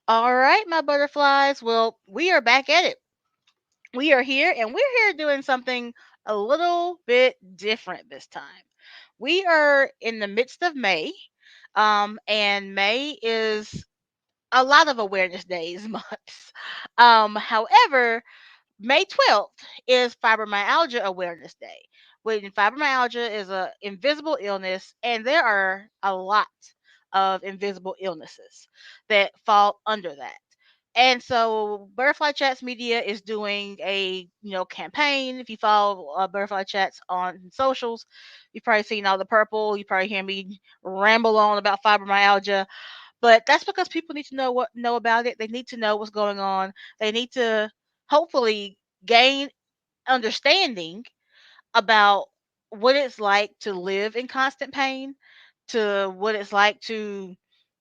All right, my butterflies. Well, we are back at it. We are here and we're here doing something a little bit different this time. We are in the midst of May, and May is a lot of awareness days, months. However, May 12th is Fibromyalgia Awareness Day. When fibromyalgia is a invisible illness, and there are a lot of invisible illnesses that fall under that. And so Butterfly Chats Media is doing a campaign. If you follow Butterfly Chats on socials, you've probably seen all the purple. You probably hear me ramble on about fibromyalgia, but that's because people need to know about it. They need to know what's going on. They need to hopefully gain understanding about what it's like to live in constant pain, to what it's like to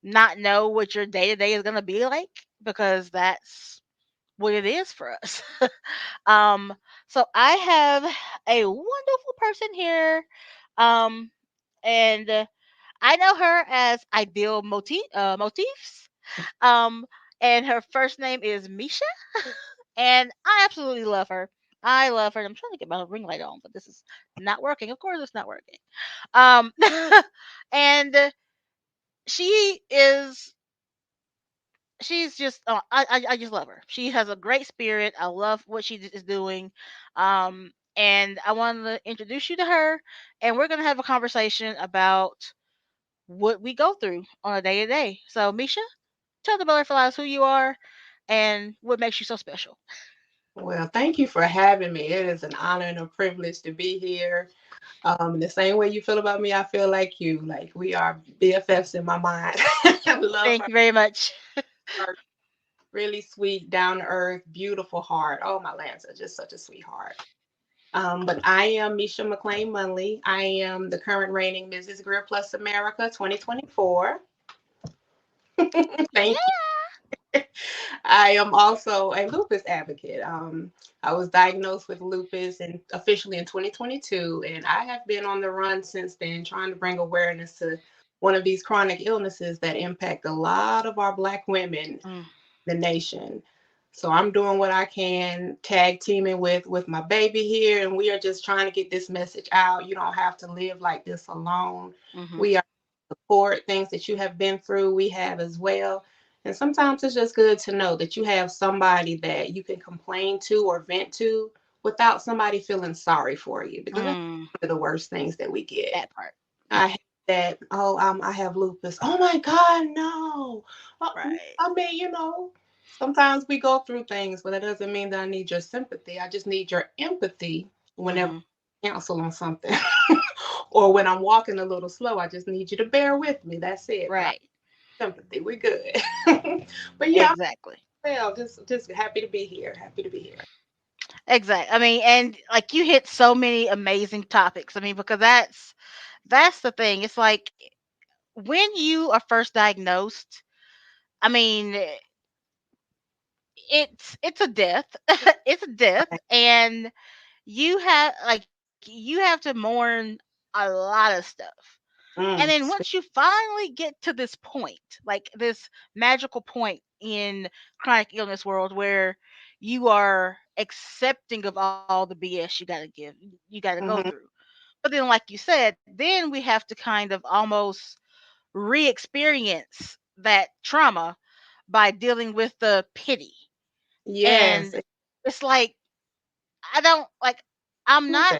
not know what your day to day is going to be like, because that's what it is for us. um, so I have a wonderful person here, um, and I know her as Motifs, um, and her first name is Misha, and I absolutely love her. I love her. I'm trying to get my ring light on, but this is not working. Of course, it's not working. Um, and she is she's just I just love her. She has a great spirit. I love what she is doing. And I wanted to introduce you to her, and we're gonna have a conversation about what we go through on a day to day. So, Misha, tell the butterflies who you are and what makes you so special. Well, thank you for having me. It is an honor and a privilege to be here. The same way you feel about me, I feel like you. Like we are BFFs in my mind. I love Thank you very much. her. Really sweet, down to earth, beautiful heart. Oh, my Lance are just such a sweetheart. But I am Misha McLean Munley. I am the current reigning Mrs. Greer Plus America 2024. Thank you. Yeah. I am also a lupus advocate. I was diagnosed with lupus and officially in 2022, and I have been on the run since then, trying to bring awareness to one of these chronic illnesses that impact a lot of our Black women in Mm, the nation. So I'm doing what I can, tag teaming with my baby here, and we are just trying to get this message out. You don't have to live like this alone. mm-hmm. We are support things that you have been through. We have as well. And sometimes it's just good to know that you have somebody that you can complain to or vent to without somebody feeling sorry for you, because that's Mm, one of the worst things that we get. that part. I hate that, oh, I have lupus. Oh my God, no. Right. I mean, sometimes we go through things, but that doesn't mean that I need your sympathy. I just need your empathy whenever Mm-hmm. I counsel on something. Or when I'm walking a little slow, I just need you to bear with me. That's it. But I Right. sympathy. We're good. But yeah, Exactly. well, just happy to be here. Happy to be here. Exactly. I mean, and like you hit so many amazing topics. I mean, because that's the thing. It's like when you are first diagnosed, I mean, it's a death. It's a death, Right. and you have to mourn a lot of stuff. And then Mm, once you finally get to this point, like this magical point in chronic illness world where you are accepting of all the BS you got to go through. hmm But then like you said, then we have to kind of almost re-experience that trauma by dealing with the pity. Yes. And it's like I don't like I'm Ooh, not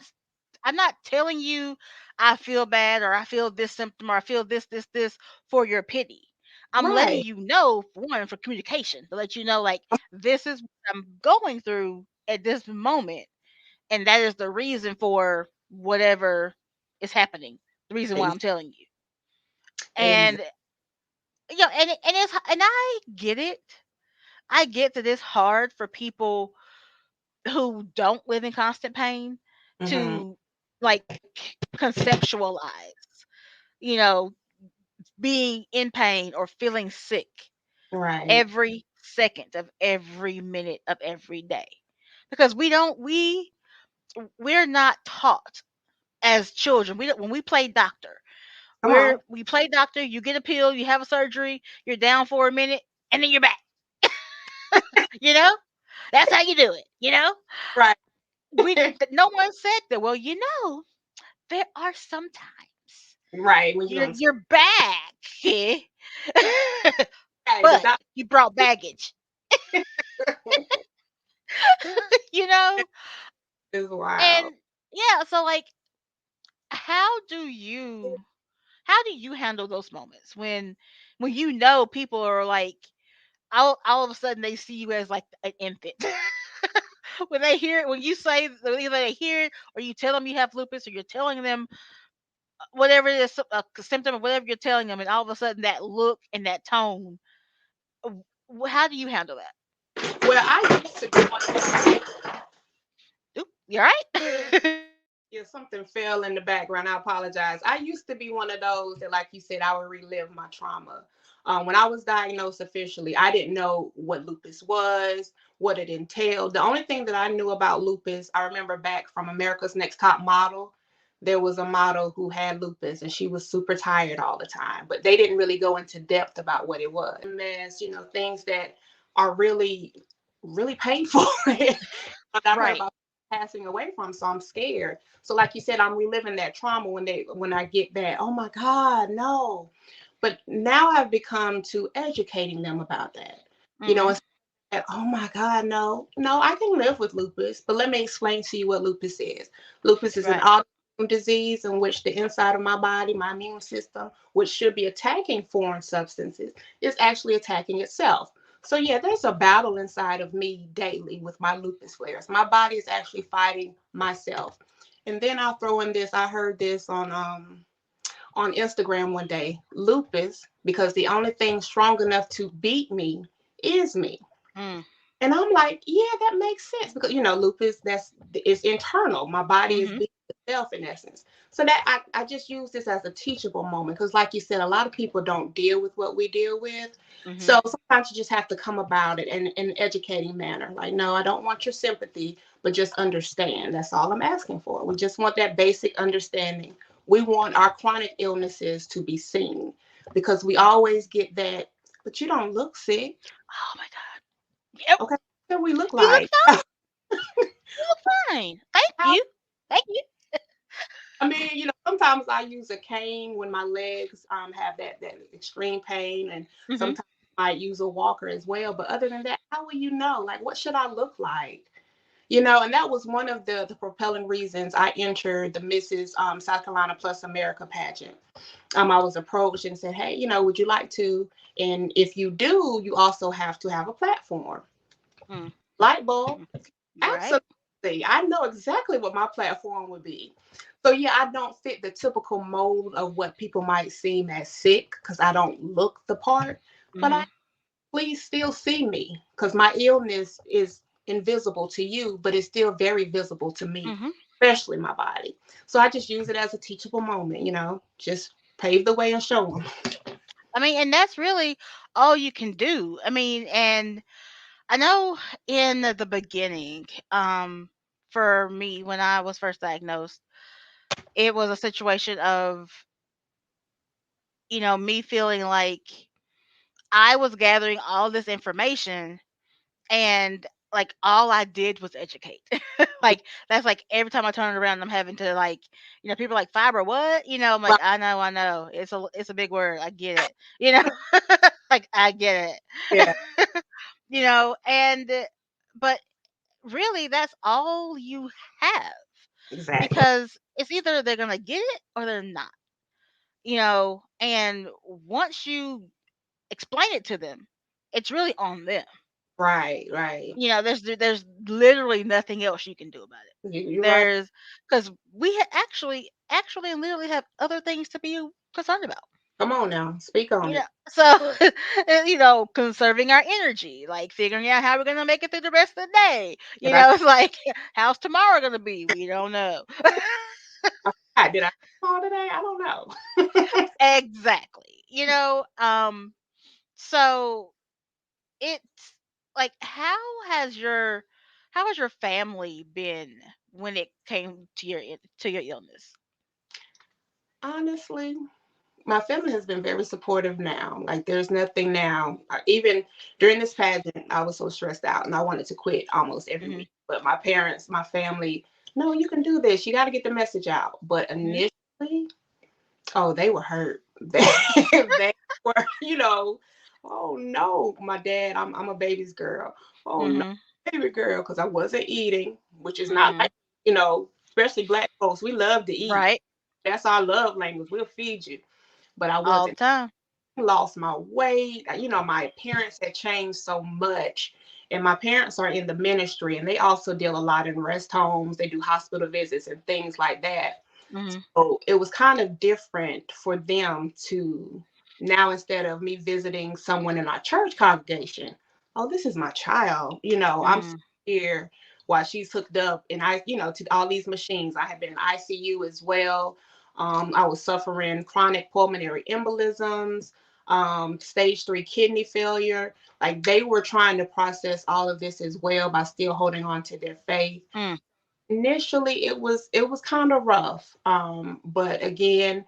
I'm not telling you I feel bad or I feel this symptom or I feel this for your pity. I'm letting right. you know, for one, for communication, to let you know like this is what I'm going through at this moment, and that is the reason for whatever is happening. The reason why Ex- I'm telling you. ex- And and I get it. I get that it's hard for people who don't live in constant pain mhm. to like conceptualize, you know, being in pain or feeling sick Right. every second of every minute of every day. Because we're not taught as children. We don't, when we play doctor, Come on. we play doctor, you get a pill, you have a surgery, you're down for a minute, and then you're back. You know, that's how you do it. Right. No one said that. Well, there are some times Right. When you don't. you're back, Right. The but doctor you brought baggage. you know, is wild. and yeah. So like, how do you how do you handle those moments when people are like all of a sudden they see you as like an infant. When they hear it, when you say either they hear it or you tell them you have lupus or you're telling them whatever it is, a symptom or whatever you're telling them, and all of a sudden that look and that tone, how do you handle that? Well, I used to be one. Oop, you all right? Yeah, something fell in the background. I apologize. I used to be one of those that, like you said, I would relive my trauma. When I was diagnosed officially, I didn't know what lupus was, what it entailed. The only thing that I knew about lupus, I remember back from America's Next Top Model, there was a model who had lupus and she was super tired all the time, but they didn't really go into depth about what it was. Mess, things that are really, really painful. I've heard Right. about passing away from, so I'm scared. So like you said, I'm reliving that trauma when I get that. Oh my God, no. But now I've become to educating them about that. Mhm. Instead of, oh my God, no, no, I can live with lupus. But let me explain to you what lupus is. Lupus is an Right. autoimmune disease in which the inside of my body, my immune system, which should be attacking foreign substances, is actually attacking itself. So yeah, there's a battle inside of me daily with my lupus flares. My body is actually fighting myself. And then I'll throw in this. I heard this on Instagram one day. Lupus, because the only thing strong enough to beat me is me. Mm. And I'm like, yeah, that makes sense because lupus that's is internal. My body is Mhm. beating itself in essence. So that I just use this as a teachable moment because, like you said, a lot of people don't deal with what we deal with. Mhm. So sometimes you just have to come about it in an educating manner. Like, no, I don't want your sympathy, but just understand. That's all I'm asking for. We just want that basic understanding. We want our chronic illnesses to be seen because we always get that. But you don't look sick. Oh my god. Yep. Okay, what do we look You look like? fine. You look fine. Thank How you. Thank you. I mean, sometimes I use a cane when my legs have that extreme pain, and Mhm. sometimes I might use a walker as well. But other than that, how will you know? Like, what should I look like? And that was one of the propelling reasons I entered the Mrs. South Carolina Plus America pageant. I was approached and said, hey, would you like to? And if you do, you also have to have a platform. Mm. Light bulb. Mm. Right. Absolutely. I know exactly what my platform would be. So yeah, I don't fit the typical mold of what people might seem as sick because I don't look the part. But I Mhm. please still see me because my illness is invisible to you, but it's still very visible to me, Mhm. especially my body. So I just use it as a teachable moment, just pave the way and show them. I mean, and that's really all you can do. I mean, and I know in the beginning, for me when I was first diagnosed, it was a situation of, me feeling like I was gathering all this information and like all I did was educate. Like that's like every time I turn it around I'm having to like, people are like fiber what? I'm like Right. I know. It's a big word. I get it. Like I get Yeah, it. And but really that's all you have exactly. because it's either they're going to get it or they're not. And once you explain it to them, it's really on them. Right, right. There's literally nothing else you can do about it. You're right. There's because actually and literally have other things to be concerned about. Come on now, speak on it. So conserving our energy, like figuring out how we're gonna make it through the rest of the day. Did I? It's like how's tomorrow gonna be? We don't know. I forgot. Did I call today? I don't know. Exactly. So it's like how has your family been when it came to your illness? Honestly. My family has been very supportive now. Like there's nothing now. Even during this pageant, I was so stressed out and I wanted to quit almost every Mhm. week. But my parents, my family, no, you can do this. You got to get the message out. But Mhm. initially, oh, they were hurt. They were, oh no, my dad, I'm a baby's girl. Oh no, Mhm. baby girl, because I wasn't eating, which is not Mhm. like, especially black folks, we love to eat. Right. That's our love language. We'll feed you. But I All the wasn't. time. Lost my weight. My appearance had changed so much. And my parents are in the ministry and they also deal a lot in rest homes. They do hospital visits and things like that. Mhm. So it was kind of different for them to now, instead of me visiting someone in our church congregation, oh, this is my child. I'm Mhm. here while she's hooked up and to all these machines. I had been in ICU as well. I was suffering chronic pulmonary embolisms, stage 3 kidney failure. Like they were trying to process all of this as well by still holding on to their faith. Mm. Initially it was kind of rough, but again,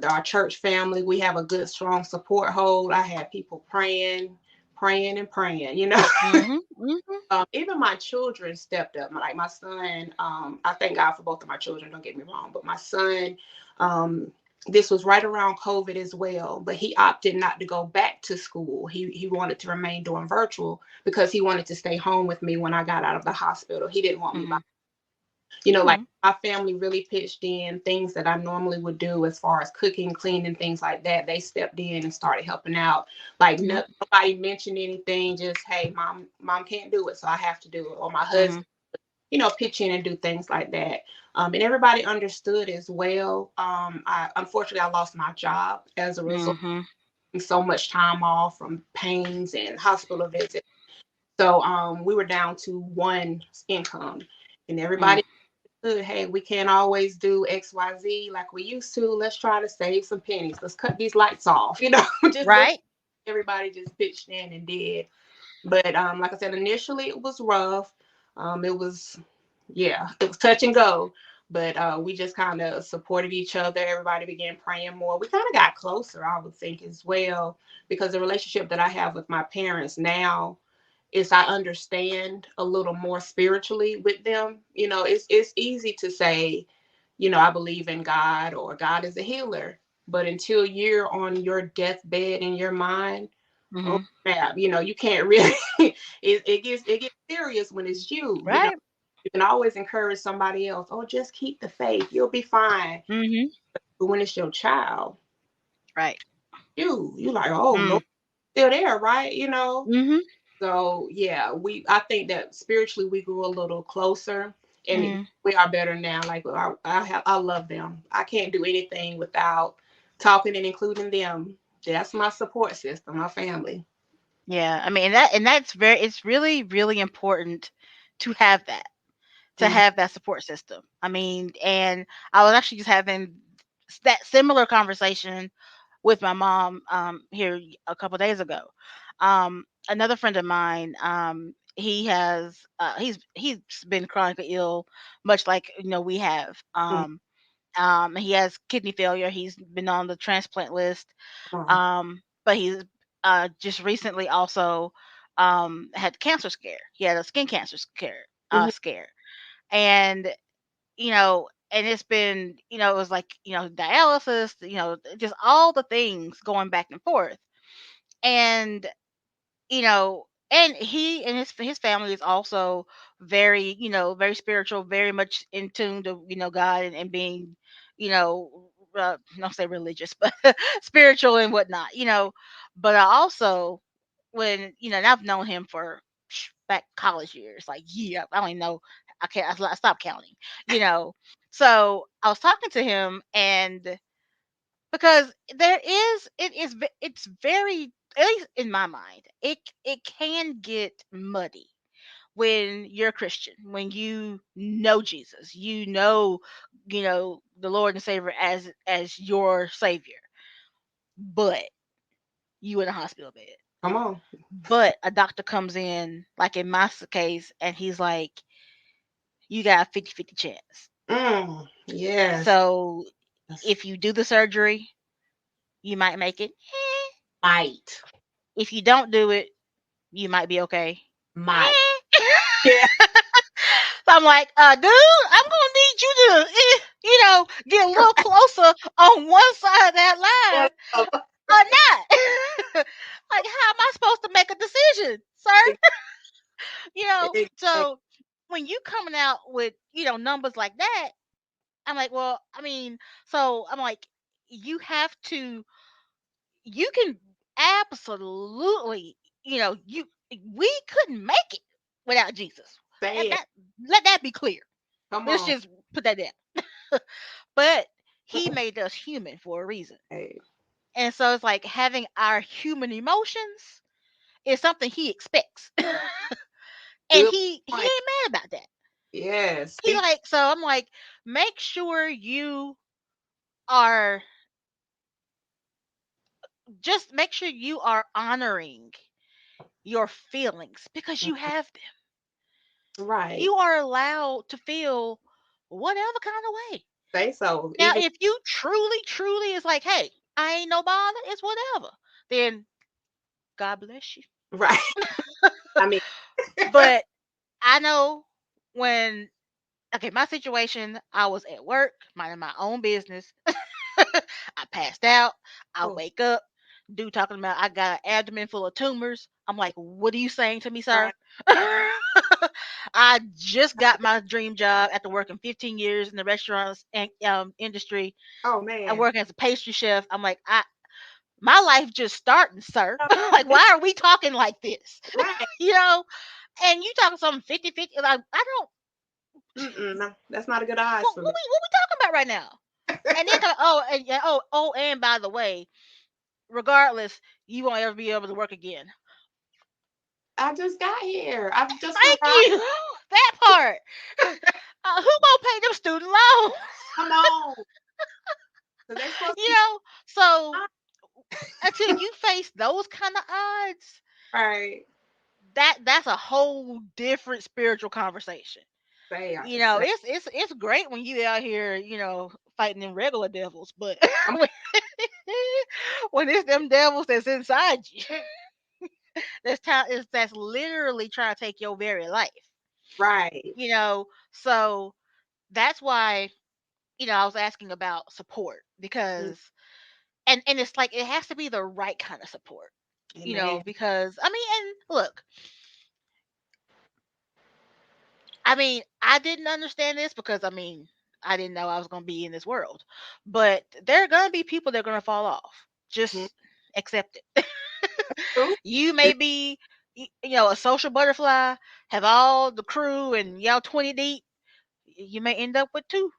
our church family, we have a good strong support hold. I had people praying and praying. Mhm. Mhm. Even my children stepped up. Like my son, I thank God for both of my children, don't get me wrong, but my son, um, this was right around COVID as well, but he opted not to go back to school. He wanted to remain doing virtual because he wanted to stay home with me when I got out of the hospital. He didn't want me by, Mhm. like Mhm. my family really pitched in things that I normally would do as far as cooking, cleaning, things like that. They stepped in and started helping out. Like Mhm. nobody mentioned anything, just hey, mom can't do it, so I have to do it. Or my husband, Mhm. pitch in and do things like that. And everybody understood as well. Unfortunately I lost my job as a result Mhm. of so much time off from pains and hospital visits. So we were down to one income, and Mm. everybody good. Hey, we can't always do XYZ like we used to. Let's try to save some pennies. Let's cut these lights off. Just little, Right. everybody just pitched in and did. But like I said, initially it was rough. It was, yeah, it was touch and go. But we just kind of supported each other. Everybody began praying more. We kind of got closer, I would think, as well, because the relationship that I have with my parents now is I understand a little more spiritually with them. It's easy to say, I believe in God or God is a healer. But until you're on your deathbed in your mind, oh Mhm. snap, you can't really it gets serious when it's you. Right. You can always encourage somebody else, oh, just keep the faith, you'll be fine. Mhm. But when it's your child, Right. you like, oh Mm. Lord, still there, right? Mhm. So yeah, I think that spiritually we grew a little closer, and Mhm. we are better now. Like I love them. I can't do anything without talking and including them. That's my support system, my family. Yeah. I mean, that's very. It's really really important to have that. To Mhm. have that support system. I mean, and I was actually just having that similar conversation with my mom here a couple days ago. Another friend of mine, he's been chronically ill, much like we have. Mhm. He has kidney failure. He's been on the transplant list. Come But he's just recently also had cancer scare. He had a skin cancer on. scare, and and it's been, it was like, dialysis, just all the things going back and forth. And, and he and his family is also very, very spiritual, very much in tune to, God and being, not say religious, but spiritual and whatnot, But I also, when, and I've known him for back college years, like, yeah, I don't even know. I can't, I stopped counting, you know. So I was talking to him, and because it's very, at least in my mind, it can get muddy when you're a Christian, when you know Jesus, the Lord and Savior as your Savior, but you in a hospital bed. Come on. But a doctor comes in, like in my case, and he's like, you got a 50-50 chance. Yes. So if you do the surgery, You might make it. Might. If you don't do it, you might be okay. Might. Yeah. So I'm like, dude, I'm gonna need you to, get a little closer on one side of that line One of or not. Like, how am I supposed to make a decision, sir? exactly. So when you coming out with, numbers like that, I'm like, well, I mean, so I'm like, you have to, you can absolutely, you we couldn't make it without Jesus. Say That it. that let that be clear. Come Let's on. just put that down. But he made us human for a reason. Hey, And so it's like having our human emotions is something he expects. And good he point. ain't mad about that. Yes. He Speak like, so I'm like, make sure you are make sure you are honoring your feelings because you have them. right. You are allowed to feel whatever kind of way. Say so. Now, Even if you truly, truly is like, hey, I ain't no bother, it's whatever, then God bless you. right. I mean, But I know when, okay, my situation, I was at work, minding my own business. I passed out. I oh, wake up, dude talking about I got an abdomen full of tumors. I'm like, what are you saying to me, sir? right. I just got my dream job after working 15 years in the restaurants and industry. Oh I'm man. working as a pastry chef. I'm like, my life just starting, sir. No, Like, why are we talking like this? right. you know? And you talking something 50-50. Like, I don't, Mm-mm, no, that's not a good eyes for me. what we talking about right now? And then, and by the way, regardless, you won't ever be able to work again. I just got here. I've just Thank arrived. you. That part. Who gonna pay them student loans? Come on. Because they supposed to you be know. So fine. until you face those kind of odds, Right. that's a whole different spiritual conversation. Say, It's great when you out here, fighting them regular devils, but come when when it's them devils that's inside you, that's literally trying to take your very life. right. So that's why I was asking about support Mm, because and it's like it has to be the right kind of support. amen. Because I mean, and look, I mean, I didn't understand this because I mean, I didn't know I was going to be in this world. But there are going to be people that are going to fall off. Mhm. Just accept it. True. You may It's be a social butterfly, have all the crew and y'all 20 deep, you may end up with two.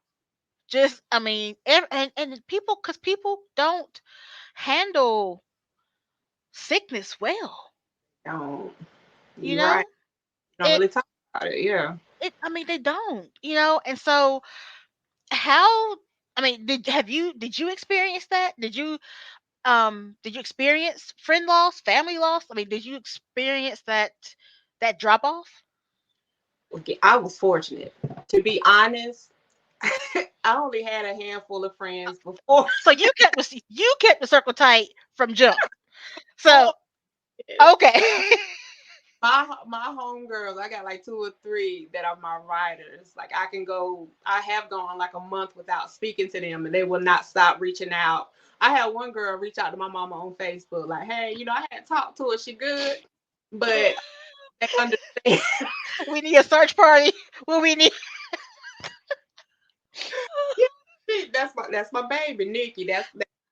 Just I mean, and people cuz people don't handle sickness well, don't. you You're right. know? Don't It really talk about it. Yeah. I mean they don't. And so how I mean, did you experience that? Did you experience friend loss, family loss? I mean, did you experience that drop off? Okay, I was fortunate. To be honest, I only had a handful of friends before. So you kept the circle tight from jump. Before So okay. my homegirls, I got like two or three that are my riders. Like I can go, I have gone like a month without speaking to them, and they will not stop reaching out. I had one girl reach out to my mama on Facebook, like, "Hey, I hadn't talked to her. She good?" But they understand. We need a search party. What we need. Yeah, that's my baby, Nikki. That's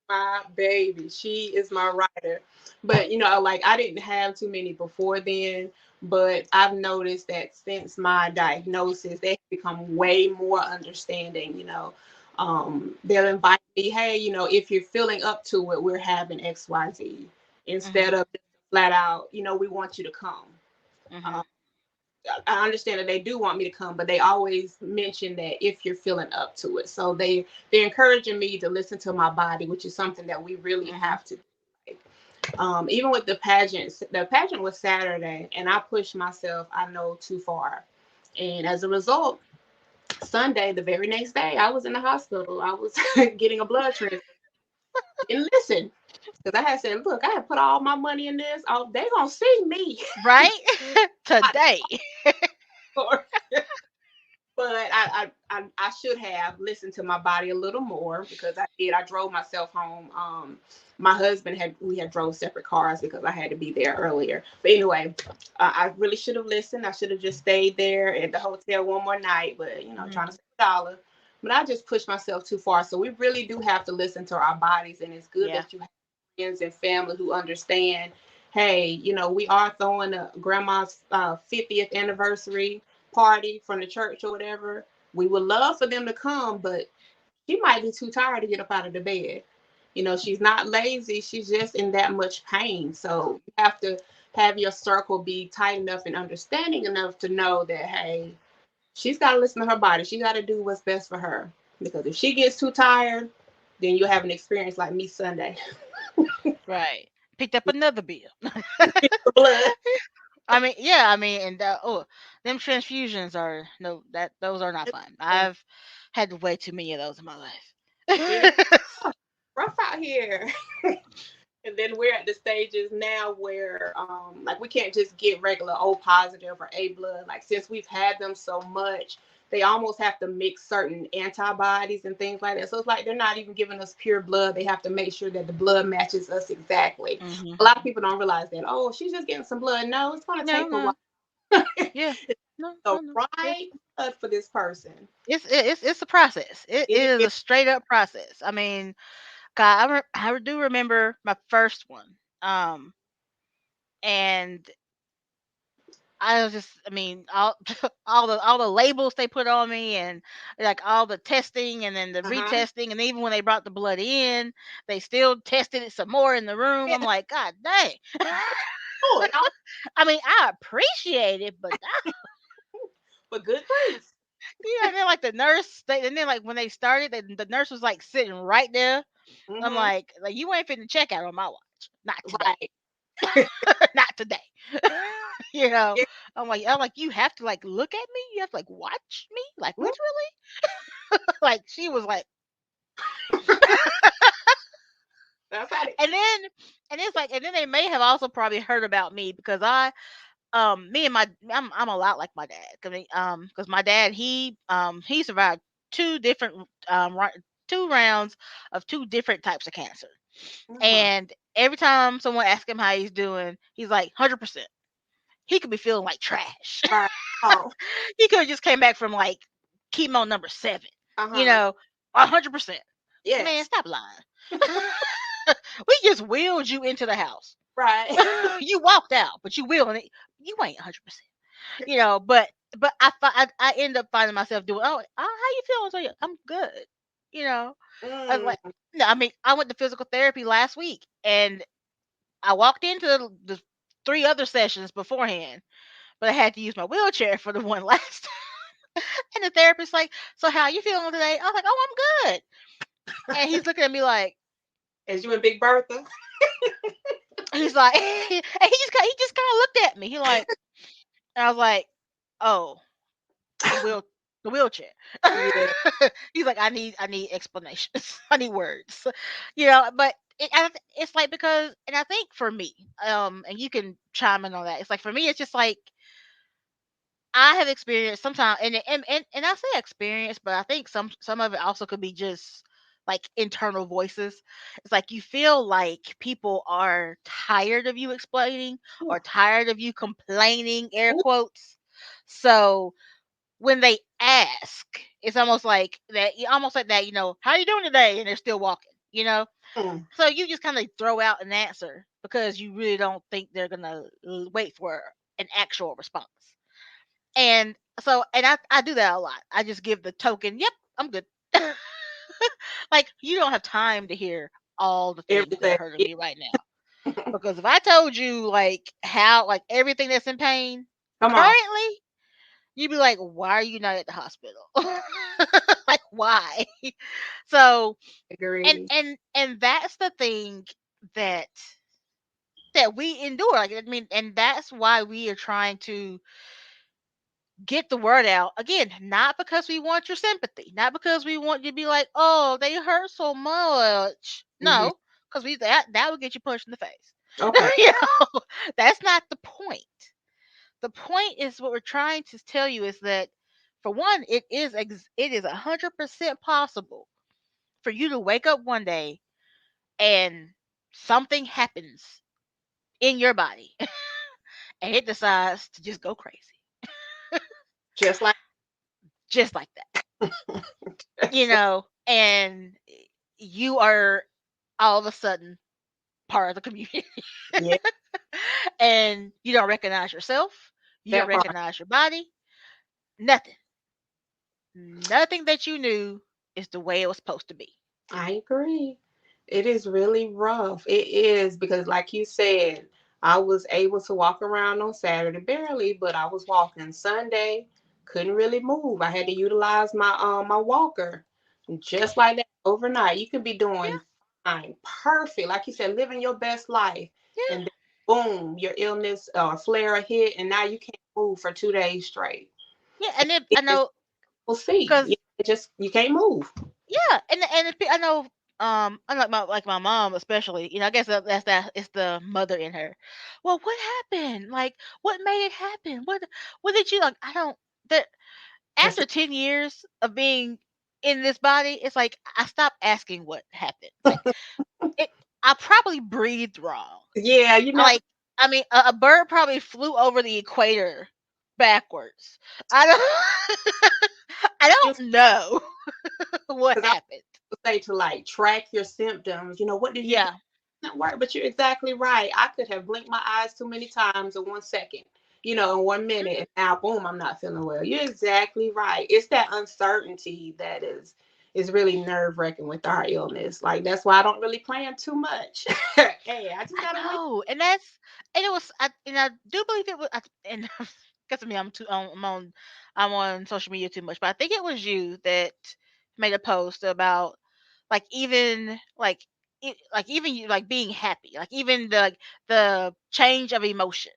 my baby. She is my rider. But like I didn't have too many before then. But I've noticed that since my diagnosis, they have become way more understanding. They'll invite me, hey, if you're feeling up to it, we're having XYZ instead Mhm. of just flat out, we want you to come. Mhm. Um, I understand that they do want me to come, but they always mention that if you're feeling up to it. So they're encouraging me to listen to my body, which is something that we really Mhm. have to do. Like, even with the pageant was Saturday, and I pushed myself, I know, too far. And as a result, Sunday, the very next day, I was in the hospital. I was getting a blood transfusion. Didn't listen. Because I had said, look, I had put all my money in this. Oh, they gonna see me. Right? Not Today. for- but I should have listened to my body a little more because I did. I drove myself home. My husband had we had drove separate cars because I had to be there earlier. But anyway, I really should have listened. I should have just stayed there at the hotel one more night. But Mhm. trying to save $1. But I just pushed myself too far. So we really do have to listen to our bodies, and it's good Yeah. that you have friends and family who understand. Hey, we are throwing a grandma's 50th anniversary party from the church or whatever. We would love for them to come, but she might be too tired to get up out of the bed. She's not lazy. She's just in that much pain. So you have to have your circle be tight enough and understanding enough to know that, hey, she's got to listen to her body. She got to do what's best for her. Because if she gets too tired, then you'll have an experience like me Sunday. Right. Picked up another bill. The blood. I mean, yeah, I mean, and them transfusions are no that those are not fun. I've had way too many of those in my Yeah, life. rough out here. And then we're at the stages now where like we can't just get regular O positive or A blood. Like since we've had them so much, they almost have to mix certain antibodies and things like that. So it's like they're not even giving us pure blood. They have to make sure that the blood matches us exactly. Hmm. A lot of people don't realize that. Oh, she's just getting some blood. No, it's gonna No, take a while. no, yeah, no, The no, no. right blood for this person. It's a process. It It is is a straight up process. I mean, God, I do remember my first one. And I was just, I mean, all all the labels they put on me, and like all the testing, and then the uh-huh. retesting, and even when they brought the blood in, they still tested it some more in the room. I'm Yeah, like, God dang. oh, and all I mean, I appreciate it, but for good grief. yeah. And then like the nurse, and then like when they started, the nurse was like sitting right there. I'm Hmm. like you ain't finna check out on my watch, not today, Right. not today. you know, Yeah. I'm like, you have to like look at me, you have to like watch me, like literally. Like she was like, That's how they. and then it's like, and then they may have also probably heard about me because me and my I'm a lot like my dad. Because my dad he survived two different two rounds of two different types of cancer, Mhm. and every time someone asks him how he's doing, he's like 100%. He could be feeling like trash. Right. Oh. He could have just came back from like chemo number 7, you Uh-huh. know, 100%. Man, Yes. stop lying. We just wheeled you into the house. Right. You walked out, but you wheeled it. You ain't 100%. But I end up finding myself doing. Oh, how you feeling? So yeah, I'm good. You know, I was Mm. like, no, I mean, I went to physical therapy last week, and I walked into the 3 other sessions beforehand, but I had to use my wheelchair for the one last. And the therapist like, so how you feeling today? I was like, oh, I'm good. And he's looking at me like, As you and Big Bertha. he's like, and he just kind of looked at me. He like, and I was like, oh, the wheel the wheelchair. Yeah. He's like, I need explanations. I need words. But it's like, because, and I think for me, and you can chime in on that. It's like for me, it's just like I have experienced sometimes, and I say experience, but I think some of it also could be just like internal voices. It's like you feel like people are tired of you explaining, Ooh. or tired of you complaining, air quotes. So when they ask, it's almost like that, almost like that, how you doing today? And they're still walking. Mm. So you just kind of throw out an answer because you really don't think they're gonna wait for an actual response. And so, and I do that a lot. I just give the token, yep, I'm good. Like, you don't have time to hear all the things that are Everything. hurting Yeah. me right now. Because if I told you like how, like, everything that's in pain Come on. currently, you'd be like, why are you not at the hospital? Like, why? So, Agree. and that's the thing that we endure. Like, I mean, and that's why we are trying to get the word out again, not because we want your sympathy, not because we want you to be like, oh, they hurt so much. Hmm. No, because we that would get you punched in the face. Okay. You know, that's not the point. The point is what we're trying to tell you is that, for one, it is 100% possible for you to wake up one day and something happens in your body and it decides to just go crazy, Just like just like that, and you are all of a sudden part of the community. yeah, And you don't recognize yourself, you don't that part. recognize your body, nothing. Nothing that you knew is the way it was supposed to be. I agree. It is really rough. It is because, like you said, I was able to walk around on Saturday barely, but I was walking Sunday. Couldn't really move. I had to utilize my walker, just like that overnight. You could be doing Yeah, fine, perfect, like you said, living your best life, and yeah, then boom, your illness or flare hit, and now you can't move for 2 days straight. yeah. And then It I is, know we'll see. because It just you can't move. yeah, I know. Unlike my mom especially, I guess that's it's the mother in her. Well, what happened? Like, what made it happen? What did you like? I don't. That That's After 10 years of being in this body, it's like I stopped asking what happened. Like it, I probably breathed wrong. yeah, you I never. like, I mean, a bird probably flew over the equator backwards. I don't, I don't know what Because happened. say to like track your symptoms. What did you do? Yeah. Not work, but you're exactly right. I could have blinked my eyes too many times in 1 second, in 1 minute, Mhm. and now boom, I'm not feeling well. You're exactly right. It's that uncertainty that is really nerve wracking with our illness. Like that's why I don't really plan too much. Hey, I just I gotta wait. know, and it was, and I do believe it was, and because of me, I'm on social media too much, but I think it was you that made a post about like even like even you like being happy, like even the change of emotion,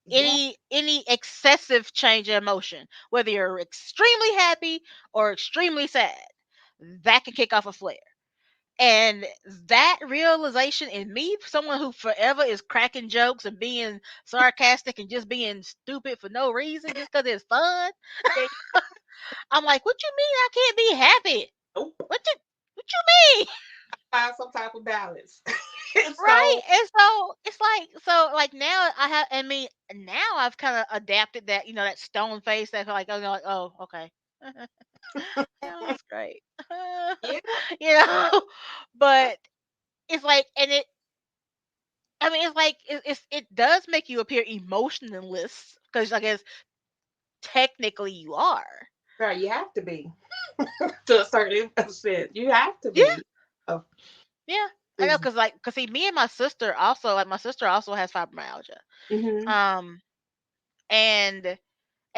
Yeah, any excessive change of emotion, whether you're extremely happy or extremely sad, that can kick off a flare. And that realization in me, someone who forever is cracking jokes and being sarcastic and just being stupid for no reason, just because it's fun, yeah, I'm like, what you mean I can't be happy? nope. What you mean? Find some type of balance. Right? So And so it's like, now I have, I mean, now I've kind of adapted that, that stone face, that like, like, oh, okay. Yeah, that's great. yeah, you know, but it's like, and I mean, it's like it does make you appear emotionless because I guess technically you are. girl, you have to be to a certain extent. You have to Yeah, be. Oh, yeah. I know, it's cause see, me and my sister also, like, my sister also has fibromyalgia. hmm Um, and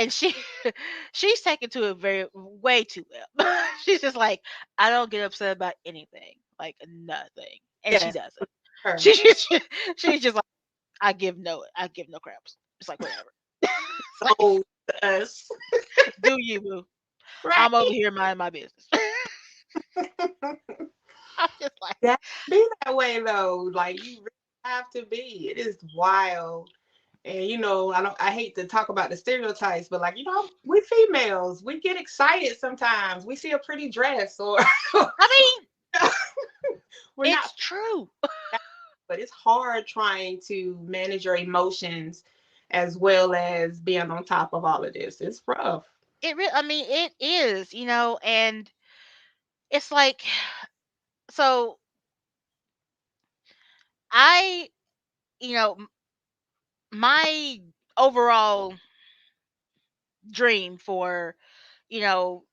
she she's taken to it very way too well. She's just like, I don't get upset about anything, like nothing, and she yes, doesn't. her. She she's just like, I give no craps. It's like whatever. It's like, Oh, us. do you, boo? I'm over Right. here minding my business. I'm just like, That be that way though. Like you really have to be. It is wild. And I hate to talk about the stereotypes, but like, we females, we get excited sometimes. We see a pretty dress or I mean, we're not, it's true. but it's hard trying to manage your emotions as well as being on top of all of this. It's rough. I mean, it is, and it's like, so I, my overall dream for, you know,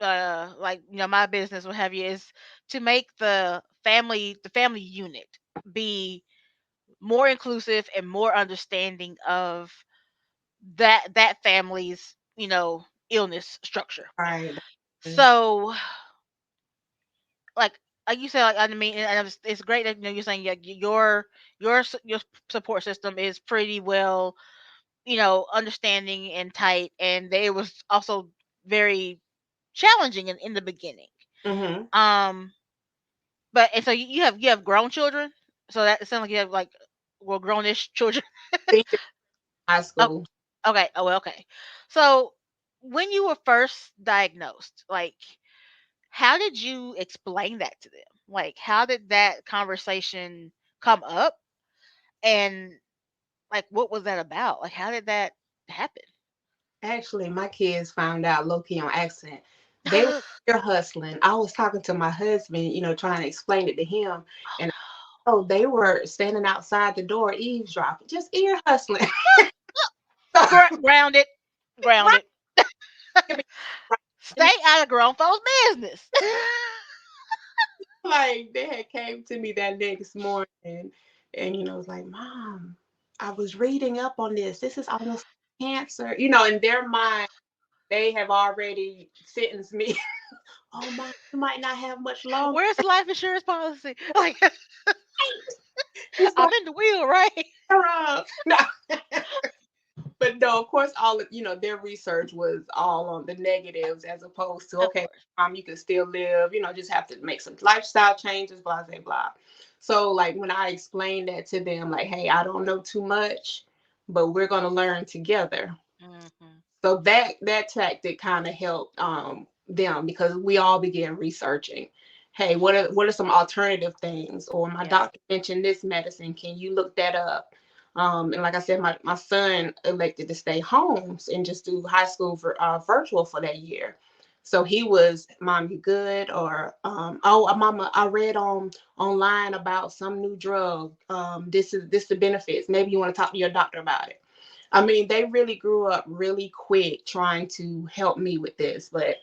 like, my business, what have you, is to make the family unit be more inclusive and more understanding of that family's, illness structure. Right. So, like you said, like, I mean, and it's great that, you're saying, yeah, your support system is pretty well, understanding and tight, and it was also very challenging in the beginning. Mm-hmm. Um, But and so you have grown children. So that it sounds like you have like well grownish children. Senior high Oh, school. okay. Oh, well, okay. So when you were first diagnosed, like how did you explain that to them? Like how did that conversation come up? And like what was that about? Like how did that happen? Actually, my kids found out low key on accident. They were here hustling. I was talking to my husband, trying to explain it to him, and oh, they were standing outside the door eavesdropping, just ear hustling. Grounded, Right, grounded. right. Stay And out of grown folks' business. like they had came to me that next morning, and was like, "Mom, I was reading up on this. This is almost cancer." In their mind, they have already sentenced me. Oh, mom, you might not have much longer. Where's the life insurance policy? Like It's I'm like, in the wheel, right? no. But no, of course, all of their research was all on the negatives, as opposed to Of okay, course. you can still live. Just have to make some lifestyle changes, blah blah blah. So like when I explained that to them, like, hey, I don't know too much, but we're gonna learn together. Hmm. So that tactic kind of helped them because we all began researching. Hey, what are some alternative things? Or my Yeah. doctor mentioned this medicine. Can you look that up? And like I said, my son elected to stay home and just do high school virtual for that year. So he was, Mom, you good? Or oh, Mama, I read online about some new drug. This the benefits. Maybe you want to talk to your doctor about it. I mean, they really grew up really quick trying to help me with this, but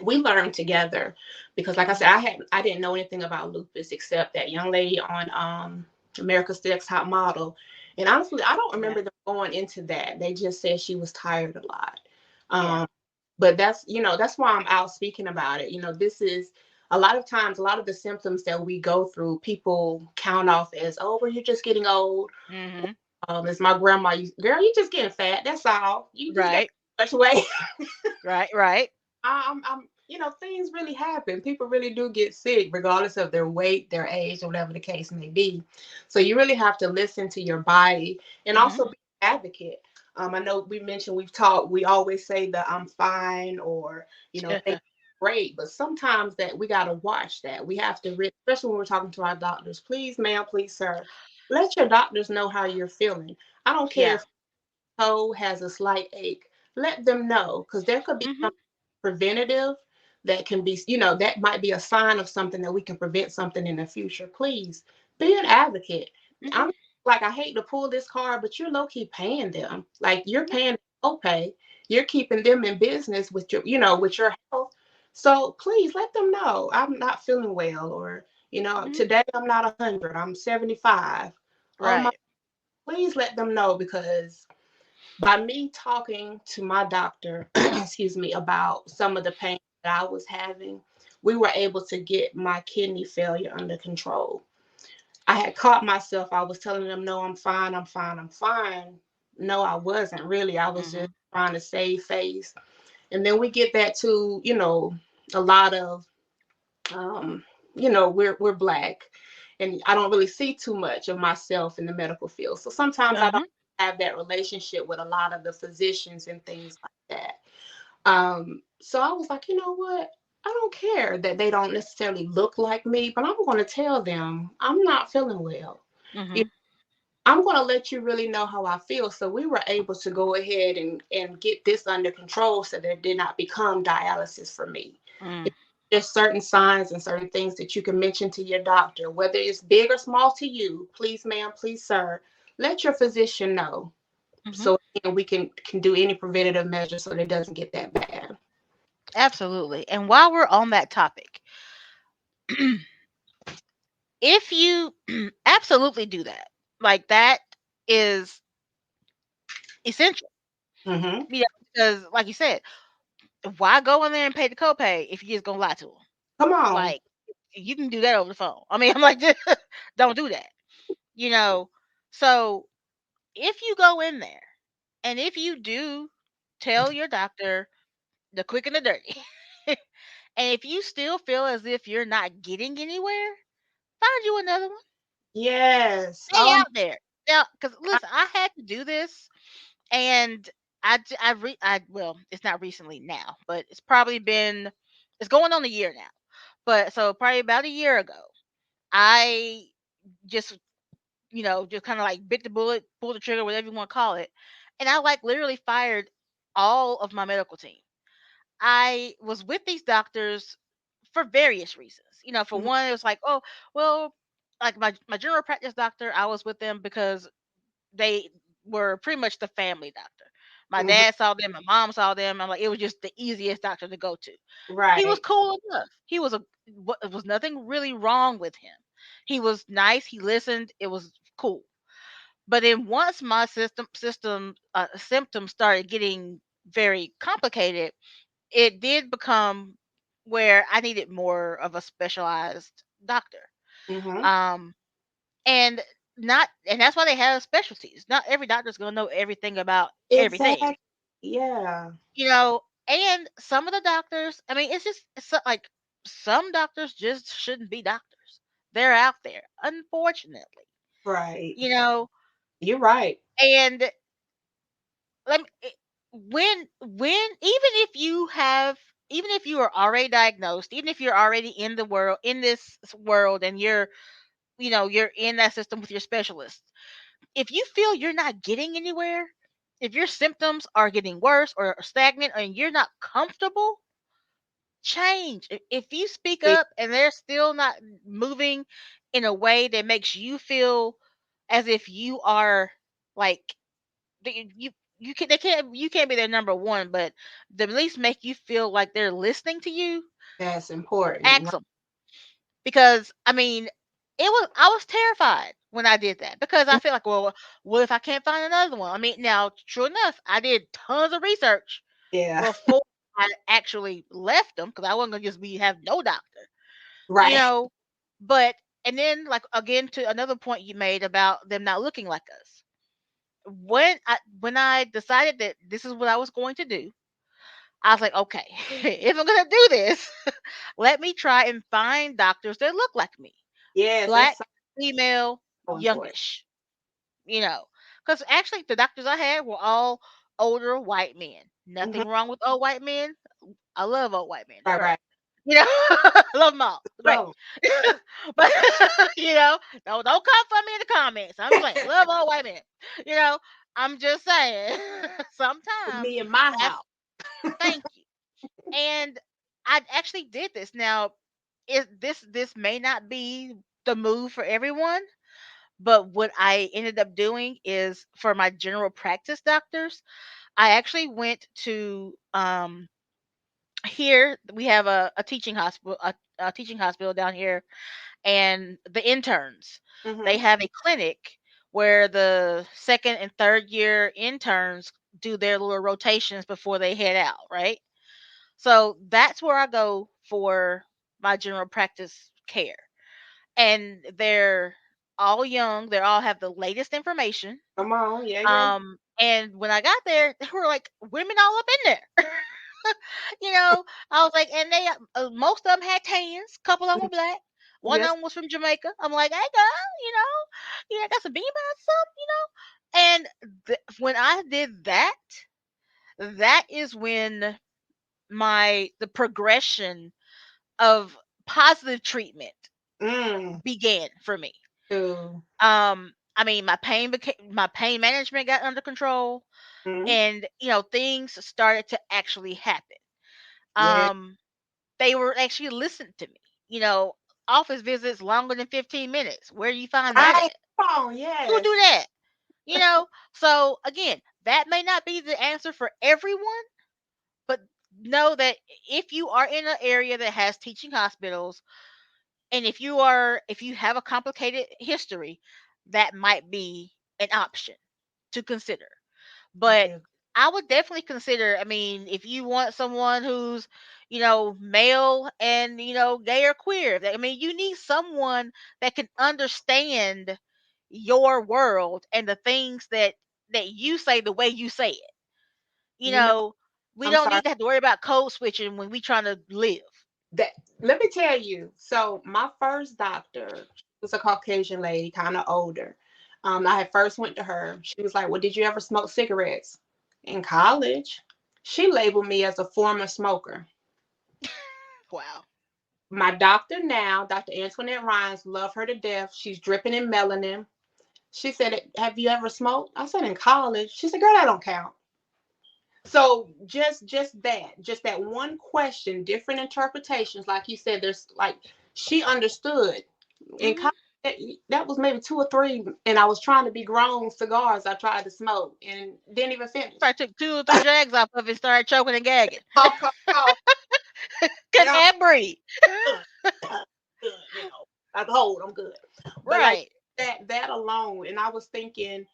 we learned together because, like I said, Hmm. I didn't know anything about lupus except that young lady on America's Next Top Model, and honestly, I don't Yeah. remember them going into that. They just said she was tired a lot. Yeah. Um, but that's why I'm out speaking about it. This is a lot of times a lot of the symptoms that we go through, people count off as, oh, well, you're just getting old. Hmm. As my grandma used, girl, you just getting fat. That's all. You just got Right. much weight. Right. Right. Things really happen. People really do get sick, regardless of their weight, their age, or whatever the case may be. So you really have to listen to your body and Hmm. also be an advocate. I know we mentioned we've talked. We always say that I'm fine or things great, but sometimes that we got to watch that. We have to, especially when we're talking to our doctors. Please, ma'am, please, sir, let your doctors know how you're feeling. I don't care Yeah. if toe has a slight ache, let them know because there could be Hmm. something preventative that can be, that might be a sign of something that we can prevent something in the future. Please be an advocate. Hmm. I'm like, I hate to pull this card, but you're low key paying them. Like you're Yeah. paying copay. You're keeping them in business with your, with your health. So please let them know I'm not feeling well, or Hmm. today I'm not 100. I'm 75. Oh my, Right. please let them know because by me talking to my doctor, excuse me, about some of the pain that I was having, we were able to get my kidney failure under control. I had caught myself. I was telling them, no, I'm fine, I'm fine, I'm fine. No, I wasn't really. I was just Hmm. trying to save face. And then we get that to, a lot of we're black and I don't really see too much of myself in the medical field. So sometimes I don't Uh-huh. have that relationship with a lot of the physicians and things like that. So I was like, you know what? I don't care that they don't necessarily look like me, but I'm going to tell them I'm not feeling well. You Hmm. I'm going to let you really know how I feel. So we were able to go ahead and get this under control so that it did not become dialysis for me. Mm. There's certain signs and certain things that you can mention to your doctor, whether it's big or small to you. Please, ma'am, please, sir, let your physician know Hmm. so we can do any preventative measures so that it doesn't get that bad. Absolutely. And while we're on that topic, if you absolutely do that, like that is essential. Mm-hmm. Because like you said, why go in there and pay the copay if you're just gonna lie to them? Come on. Like you can do that over the phone. I mean, I'm like, just don't do that. You know. So if you go in there and if you do tell your doctor the quick and the dirty, and if you still feel as if you're not getting anywhere, Find you another one. Yes. Stay out there. Now, because listen, I had to do this, and well, it's not recently now, but it's going on a year now. But so probably about a year ago, I just just kind of like bit the bullet, pulled the trigger, whatever you want to call it, and I like literally fired all of my medical team. I was with these doctors for various reasons. For Mhm. one, it was like, oh, well, like my general practice doctor, I was with them because they were pretty much the family doctor. My Mhm. dad saw them, my mom saw them. I'm like, it was just the easiest doctor to go to. He was Right. cool enough. It was nothing really wrong with him. He was nice. He listened. It was cool. But then once my symptoms started getting very complicated, it did become where I needed more of a specialized doctor. Mhm. Um, and not and that's why they have specialties. Not every doctor's gonna know everything about everything, Exactly. Yeah. you know. And some of the doctors, I mean, like some doctors just shouldn't be doctors. They're out there, unfortunately, Right. you know. You're right. And let me, when even if you are already diagnosed, even if you're already in this world, and you're in that system with your specialist, if you feel you're not getting anywhere, if your symptoms are getting worse or stagnant and you're not comfortable, change. If you speak E- up and they're still not moving in a way that makes you feel as if you are like you can't be their number one, but they at least make you feel like they're listening to you. That's important. Ask them, because I mean, I was terrified when I did that, because I Right. feel like, well, what if I can't find another one? I mean, now, true enough, I did tons of research Yeah. before I actually left them, because I wasn't gonna just be have no doctor, you Right. know. But and then, like, again, to another point you made about them not looking like us. When I decided that this is what I was going to do, I was like, okay, if I'm gonna do this, let me try and find doctors that look like me. Yes, Black, that's so female, important. youngish, you know. Because actually, the doctors I had were all older white men. Mhm. Nothing wrong with old white men. I love old white men. They're Right. great. Right. You know, love them all. Great. Love But, don't come for me in the comments. I'm just saying, 'em. love old white men. You know, I'm just saying, sometimes Me in my that's, house. thank you. And I actually did this. Now, this may not be the move for everyone, but what I ended up doing is, for my general practice doctors, I actually went to here we have a teaching hospital down here, and the interns, they Mhm. have a clinic where the second and third year interns do their little rotations before they head out, right? So that's where I go for my general practice care. And they're all young, they all have the latest information. Come on. Yeah. Yeah. And when I got there, there were like women all up in there. I was like, and most of them had tans, couple of them were Mhm. black, one of Yes. them was from Jamaica. I'm like, hey girl, got some bean or something. And when I did that, that is when the progression of positive treatment Mm. began for me. Too. I mean, my pain management got under control, Mhm. and things started to actually happen. Yeah. Um, they were actually listening to me. You know, Office visits longer than 15 minutes. Where do you find that Right. at? Come on. Who do Yes. that? So again, that may not be the answer for everyone, but know that if you are in an area that has teaching hospitals, and if you have a complicated history, that might be an option to consider. But I I would definitely consider, I mean, if you want someone who's, male and, gay or queer, I mean, you need someone that can understand your world and the things that you say the way you say it. You You know. know, we I'm don't sorry. need to have to worry about code switching when we trying to live. That let me tell you. So my first doctor. was a Caucasian lady, kind of older. I had first went to her. She was like, "Well, did you ever smoke cigarettes in college?" She labeled me as a former smoker. Wow. My doctor now, Dr. Antoinette Rhines, love her to death. She's dripping in melanin. She said, "Have you ever smoked?" I said, "In college." She said, "Girl, that don't count." So just that one question, different interpretations. Like you said, there's like she understood. In Mhm. college, that was maybe two or three, and I was trying to be grown cigars. I tried to smoke and didn't even finish. Probably took 2 or 3 drags off of it, started choking and gagging. Cough, cough, cough. Couldn't Yeah, have breathe. I'm good, good, you know. I hold, I'm good. But like Right. that alone, and I was thinking,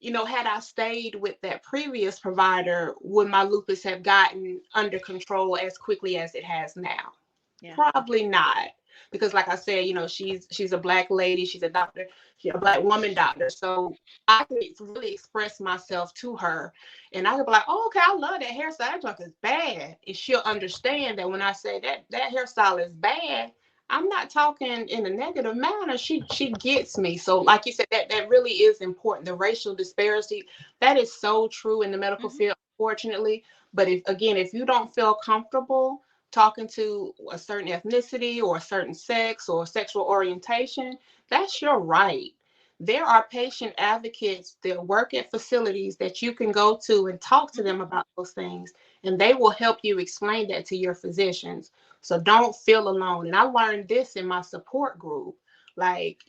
had I stayed with that previous provider, would my lupus have gotten under control as quickly as it has now? Yeah. Probably not. Because like I said, she's a black lady, she's a doctor, she's a black woman doctor. So I could really express myself to her and I could be like, oh, okay, I love that hairstyle. That junk is bad. And she'll understand that when I say that hairstyle is bad, I'm not talking in a negative manner. She gets me. So like you said, that really is important. The racial disparity, that is so true in the medical Mhm. field, unfortunately. But if you don't feel comfortable talking to a certain ethnicity or a certain sex or sexual orientation, that's your right. There are patient advocates that work at facilities that you can go to and talk to Mhm. them about those things, and they will help you explain that to your physicians. So don't feel alone. And I learned this in my support group. Like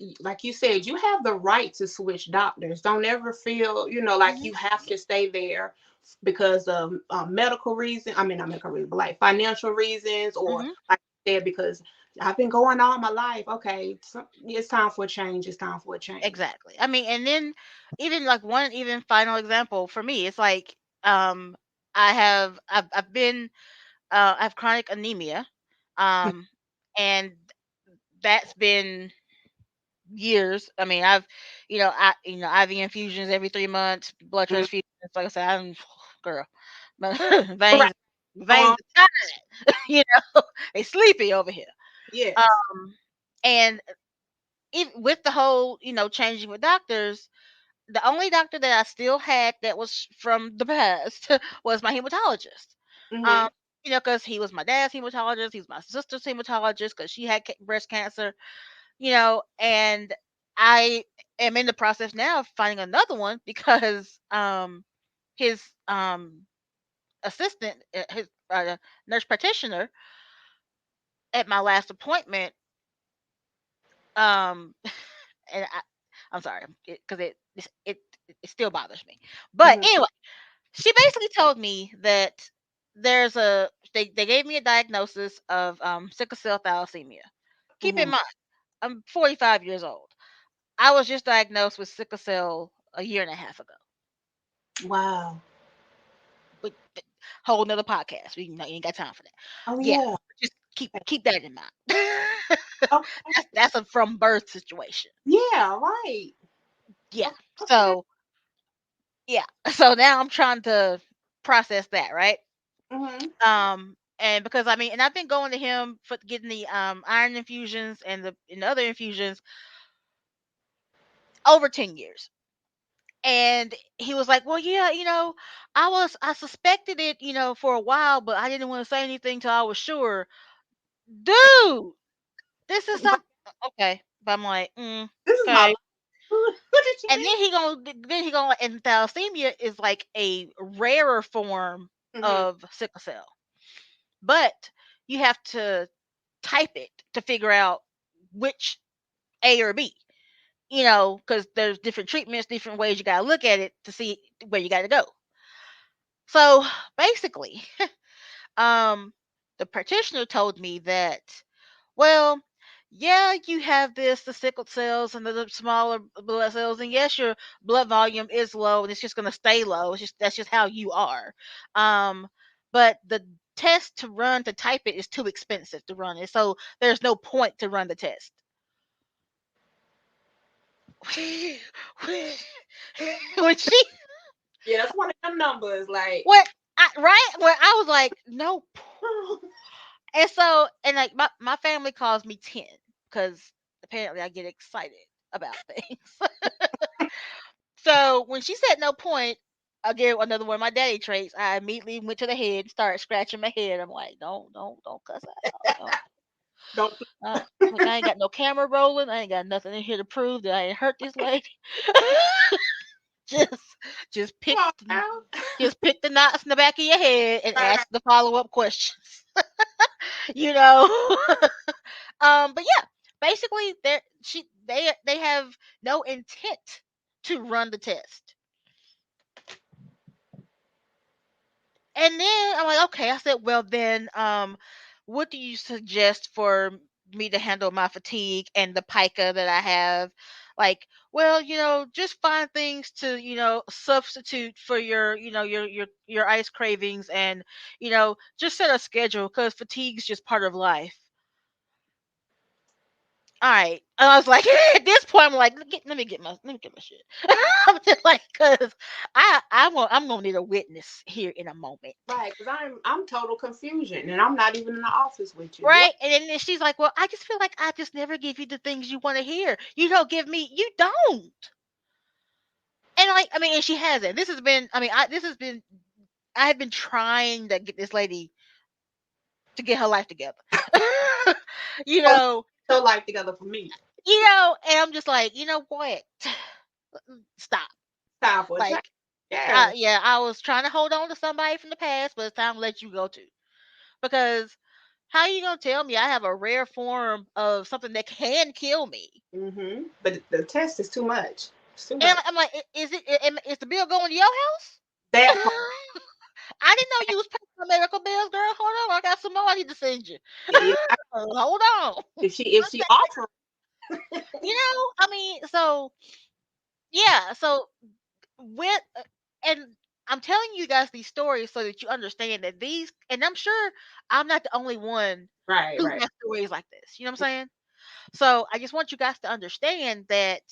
you said, you have the right to switch doctors. Don't ever feel, like Mhm. you have to stay there because of medical reasons. I mean, not medical reasons, but like financial reasons, or Mhm. like I said, because I've been going all my life. Okay, so it's time for a change. It's time for a change. Exactly. I mean, and then even like one even final example for me, it's like um I've been I have chronic anemia. Um and that's been years. I mean, IV infusions every 3 months, blood Mm, transfusions. Like I said, I'm girl, my right. Come veins on. are tired. They sleepy over here. Yes. Um, and even with the whole changing with doctors, the only doctor that I still had that was from the past was my hematologist. Um, Mm-hmm. because he was my dad's hematologist, he was my sister's hematologist because she had breast cancer. And I am in the process now of finding another one because his assistant, his nurse practitioner at my last appointment, um, and I'm sorry because it still bothers me. But Mm-hmm. anyway, she basically told me that they gave me a diagnosis of sickle cell thalassemia. Keep in Mm-hmm. mind, I'm 45 years old. I was just diagnosed with sickle cell a year and a half ago. Wow. But whole nother podcast. We you ain't got time for that. Oh Yeah, yeah. just keep that in mind. Okay. That's a from birth situation. Yeah. Right. Yeah. Okay. So yeah. So now I'm trying to process that, right? Mm-hmm. And because I mean, and I've been going to him for getting the iron infusions and the other infusions over 10 years. And he was like, "Well, yeah, I suspected it, for a while, but I didn't want to say anything till I was sure." Dude, this is some okay. But I'm like, This is my okay. life. What did you And then he gonna and thalassemia is like a rarer form mean? Mm-hmm. of sickle cell, but you have to type it to figure out which A or B. Because there's different treatments, different ways you gotta look at it to see where you gotta go. So basically, um, the practitioner told me that, well, yeah, you have the sickle cells and the smaller blood cells, and yes, your blood volume is low, and it's just gonna stay low. That's just how you are. Um, but the test to run to type it is too expensive to run it, so there's no point to run the test. when she Yeah, that's one of them numbers. Like, when right when I was like, nope. And so, and like my family calls me 10 because apparently I get excited about things. So when she said no point, again another one of my daddy traits, I immediately went to the head and started scratching my head. I'm like, don't cuss out. Don't. Don't Like I ain't got no camera rolling. I ain't got nothing in here to prove that I ain't hurt this lady. just just pick come on now. just pick the knots in the back of your head and Right. ask the follow up questions. you know. But yeah, basically they have no intent to run the test. And then I'm like, okay. I said, well, then, what do you suggest for me to handle my fatigue and the pica that I have? Like, well, just find things to, substitute for your, your ice cravings, and, just set a schedule because fatigue's just part of life. All right. And I was like, at this point, I'm like, let me get my shit. I'm just like, cause I'm gonna need a witness here in a moment. Right, because I'm total confusion, and I'm not even in the office with you. What? Right? And then she's like, well, I just feel like I just never give you the things you want to hear. You don't give me, you don't. And like, I mean, and she hasn't. This has been, I mean, I have been trying to get this lady to get her life together. you Well, know, your life together for me. and I'm just like, you know what? Stop. Time for a change. Like, Yeah. yeah, I was trying to hold on to somebody from the past, but it's time to let you go too. Because how you gonna tell me I have a rare form of something that can kill me? But the test is too much. It's too And much. I'm like, is the bill going to your house? That part. I didn't know you was paying my medical bills, girl. Hold on, I got some more I need to send you. Yeah. Hold on. If she offers, I mean, so yeah, so with and I'm telling you guys these stories so that you understand that these, and I'm sure I'm not the only one right, who right. has stories like this. You know what I'm saying? So I just want you guys to understand that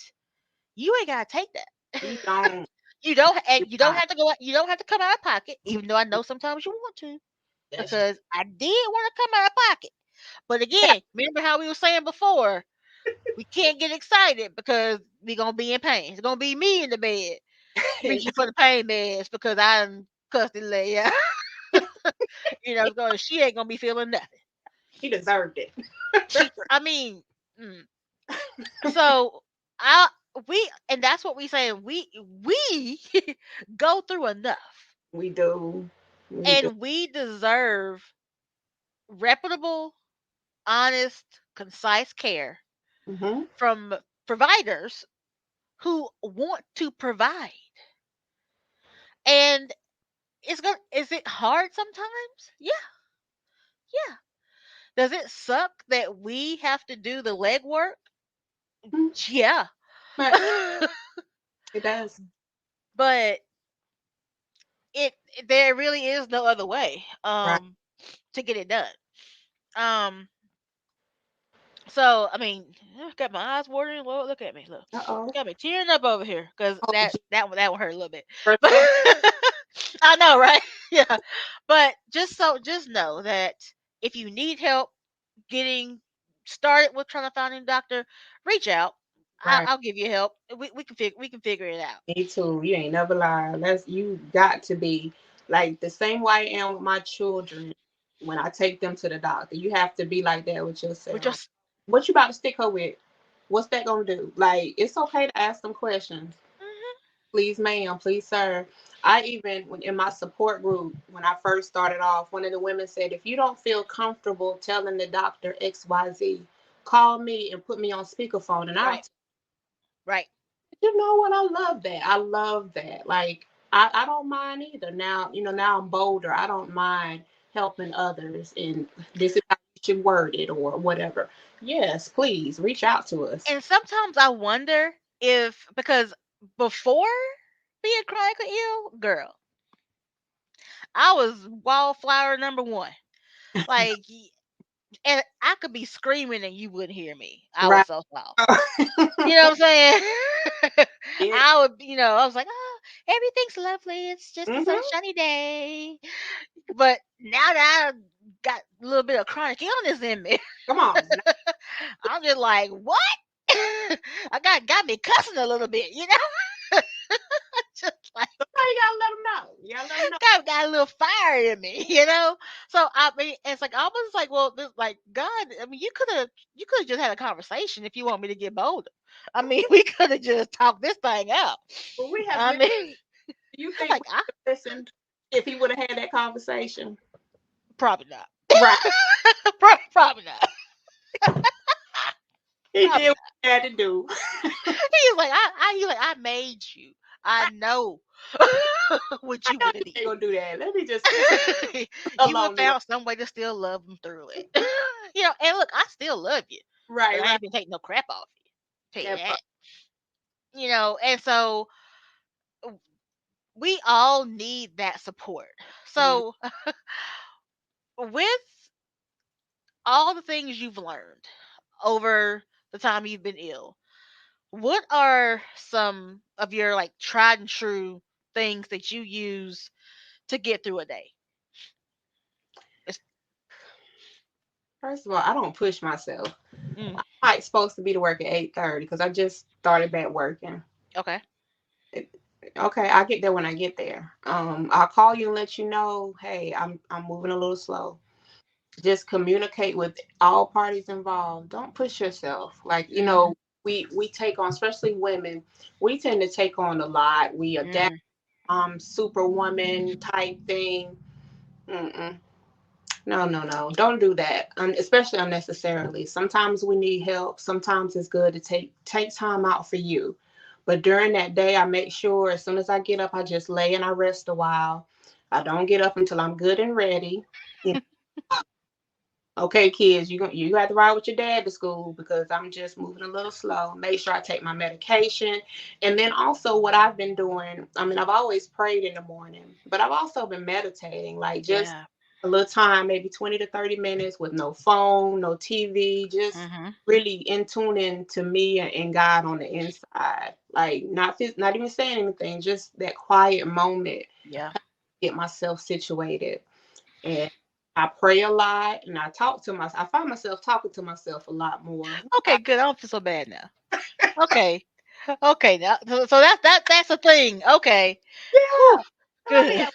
you ain't gotta take that. You don't. You You don't not. have to go out, you don't have to come out of pocket, even though I know sometimes you want to, That's because I did want to come out of pocket. But yeah. again, remember how we were saying before, we can't get excited because we gonna be in pain. It's gonna be me in the bed reaching for the pain meds because I'm cussed the lady out. She ain't gonna be feeling nothing. She deserved it. I mean, mm. So I we and that's what we say. We go through enough, We do. We do. and we deserve reputable, honest, concise care hmm from providers who want to provide. And is it hard sometimes? Yeah, yeah. Does it suck that we have to do the legwork? Yeah. But it does. But it there really is no other way Right. to get it done. Um so I mean, got my eyes watering. Lord, look at me. Look. Uh oh. Got me tearing up over here cuz Oh, that one hurt a little bit. first But of I know, right? Yeah. But just know that if you need help getting started with trying to find a doctor, reach out. right. I'll give you help. We can figure it out. Me too. You ain't never lied. That's you got to be like the same way I am with my children when I take them to the doctor. You have to be like that with We yourself. just What you about to stick her with? What's that gonna do? Like it's okay to ask them questions. Mhm. Please, ma'am, please, sir. I even in my support group when I first started off, one of the women said, if you don't feel comfortable telling the doctor XYZ, call me and put me on speakerphone and I'll Right. Right. you know what? I love that. I love that. Like I don't mind either. Now, now I'm bolder. I don't mind helping others and this is how you should word it or whatever. Yes, please reach out to us. And sometimes I wonder if, because before being chronically ill, girl, I was wildflower number one. Like, and I could be screaming and you wouldn't hear me. I Right. was so soft. You know what I'm saying? Yeah. I would, I was like, oh, everything's lovely. It's just a hmm sunshiny day. But now that I got a little bit of chronic illness in me, Come on. I'm just like, what? I got me cussing a little bit, just like So you gotta let them know. You gotta let them know. got a little fire in me. So I mean, it's like almost like, well, like God. I mean, you could have just had a conversation if you want me to get bolder. I mean, we could have just talked this thing out. But we have I listened. mean, Do you think like we I would have listened if he would have had that conversation? probably not. Right. Probably not. He Probably did what not. he had to do. He's like, he's like, I made you. I know what I you know would have you did. ain't gonna do that. Let me just push him You would have along the road. found some way to still love him through it. And look, I still love you, but Right, I right. ain't been taking no crap off you. Tell you That part. that. And so we all need that support. Mm. So with all the things you've learned over the time you've been ill, what are some of your like tried and true things that you use to get through a day? It's, First of all, I don't push myself. mm, I'm like supposed to be to work at 8:30 because I just started back working. okay. It- Okay, I get there when I get there. I'll call you and let you know, hey, I'm moving a little slow. Just communicate with all parties involved. Don't push yourself. Like, Mhm. we take on, especially women, we tend to take on a lot. We adapt, Mhm. superwoman type thing. Mm-mm. No, no, no. Don't do that. Especially unnecessarily. Sometimes we need help. Sometimes it's good to take time out for you. But during that day, I make sure as soon as I get up, I just lay and I rest a while. I don't get up until I'm good and ready. Okay, kids, you have to ride with your dad to school because I'm just moving a little slow. Make sure I take my medication. And then also what I've been doing, I mean, I've always prayed in the morning, but I've also been meditating, like just Yeah. a little time, maybe 20 to 30 minutes with no phone, no TV, just Mhm. really in tuning to me and God on the inside. Like not even saying anything, just that quiet moment, Yeah. get myself situated. And I pray a lot and I talk to myself. I find myself talking to myself a lot more. Okay, good. I don't feel so bad now. Okay. Okay. Now, so that's a thing. Okay. Yeah. Whew. I be Good. like,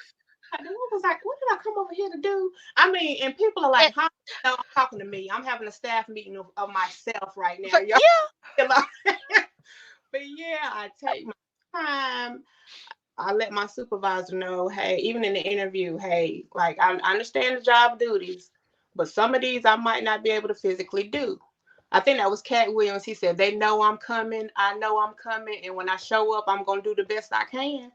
I was like, what did I come over here to do? I mean, and people are like, And, how? No, I'm talking to me. I'm having a staff meeting of myself right now. but Y'all. yeah. But yeah, I take my time. I let my supervisor know, hey, even in the interview, hey, like I understand the job duties, but some of these I might not be able to physically do. I think that was Cat Williams. He said, they know I'm coming. I know I'm coming. And when I show up, I'm going to do the best I can.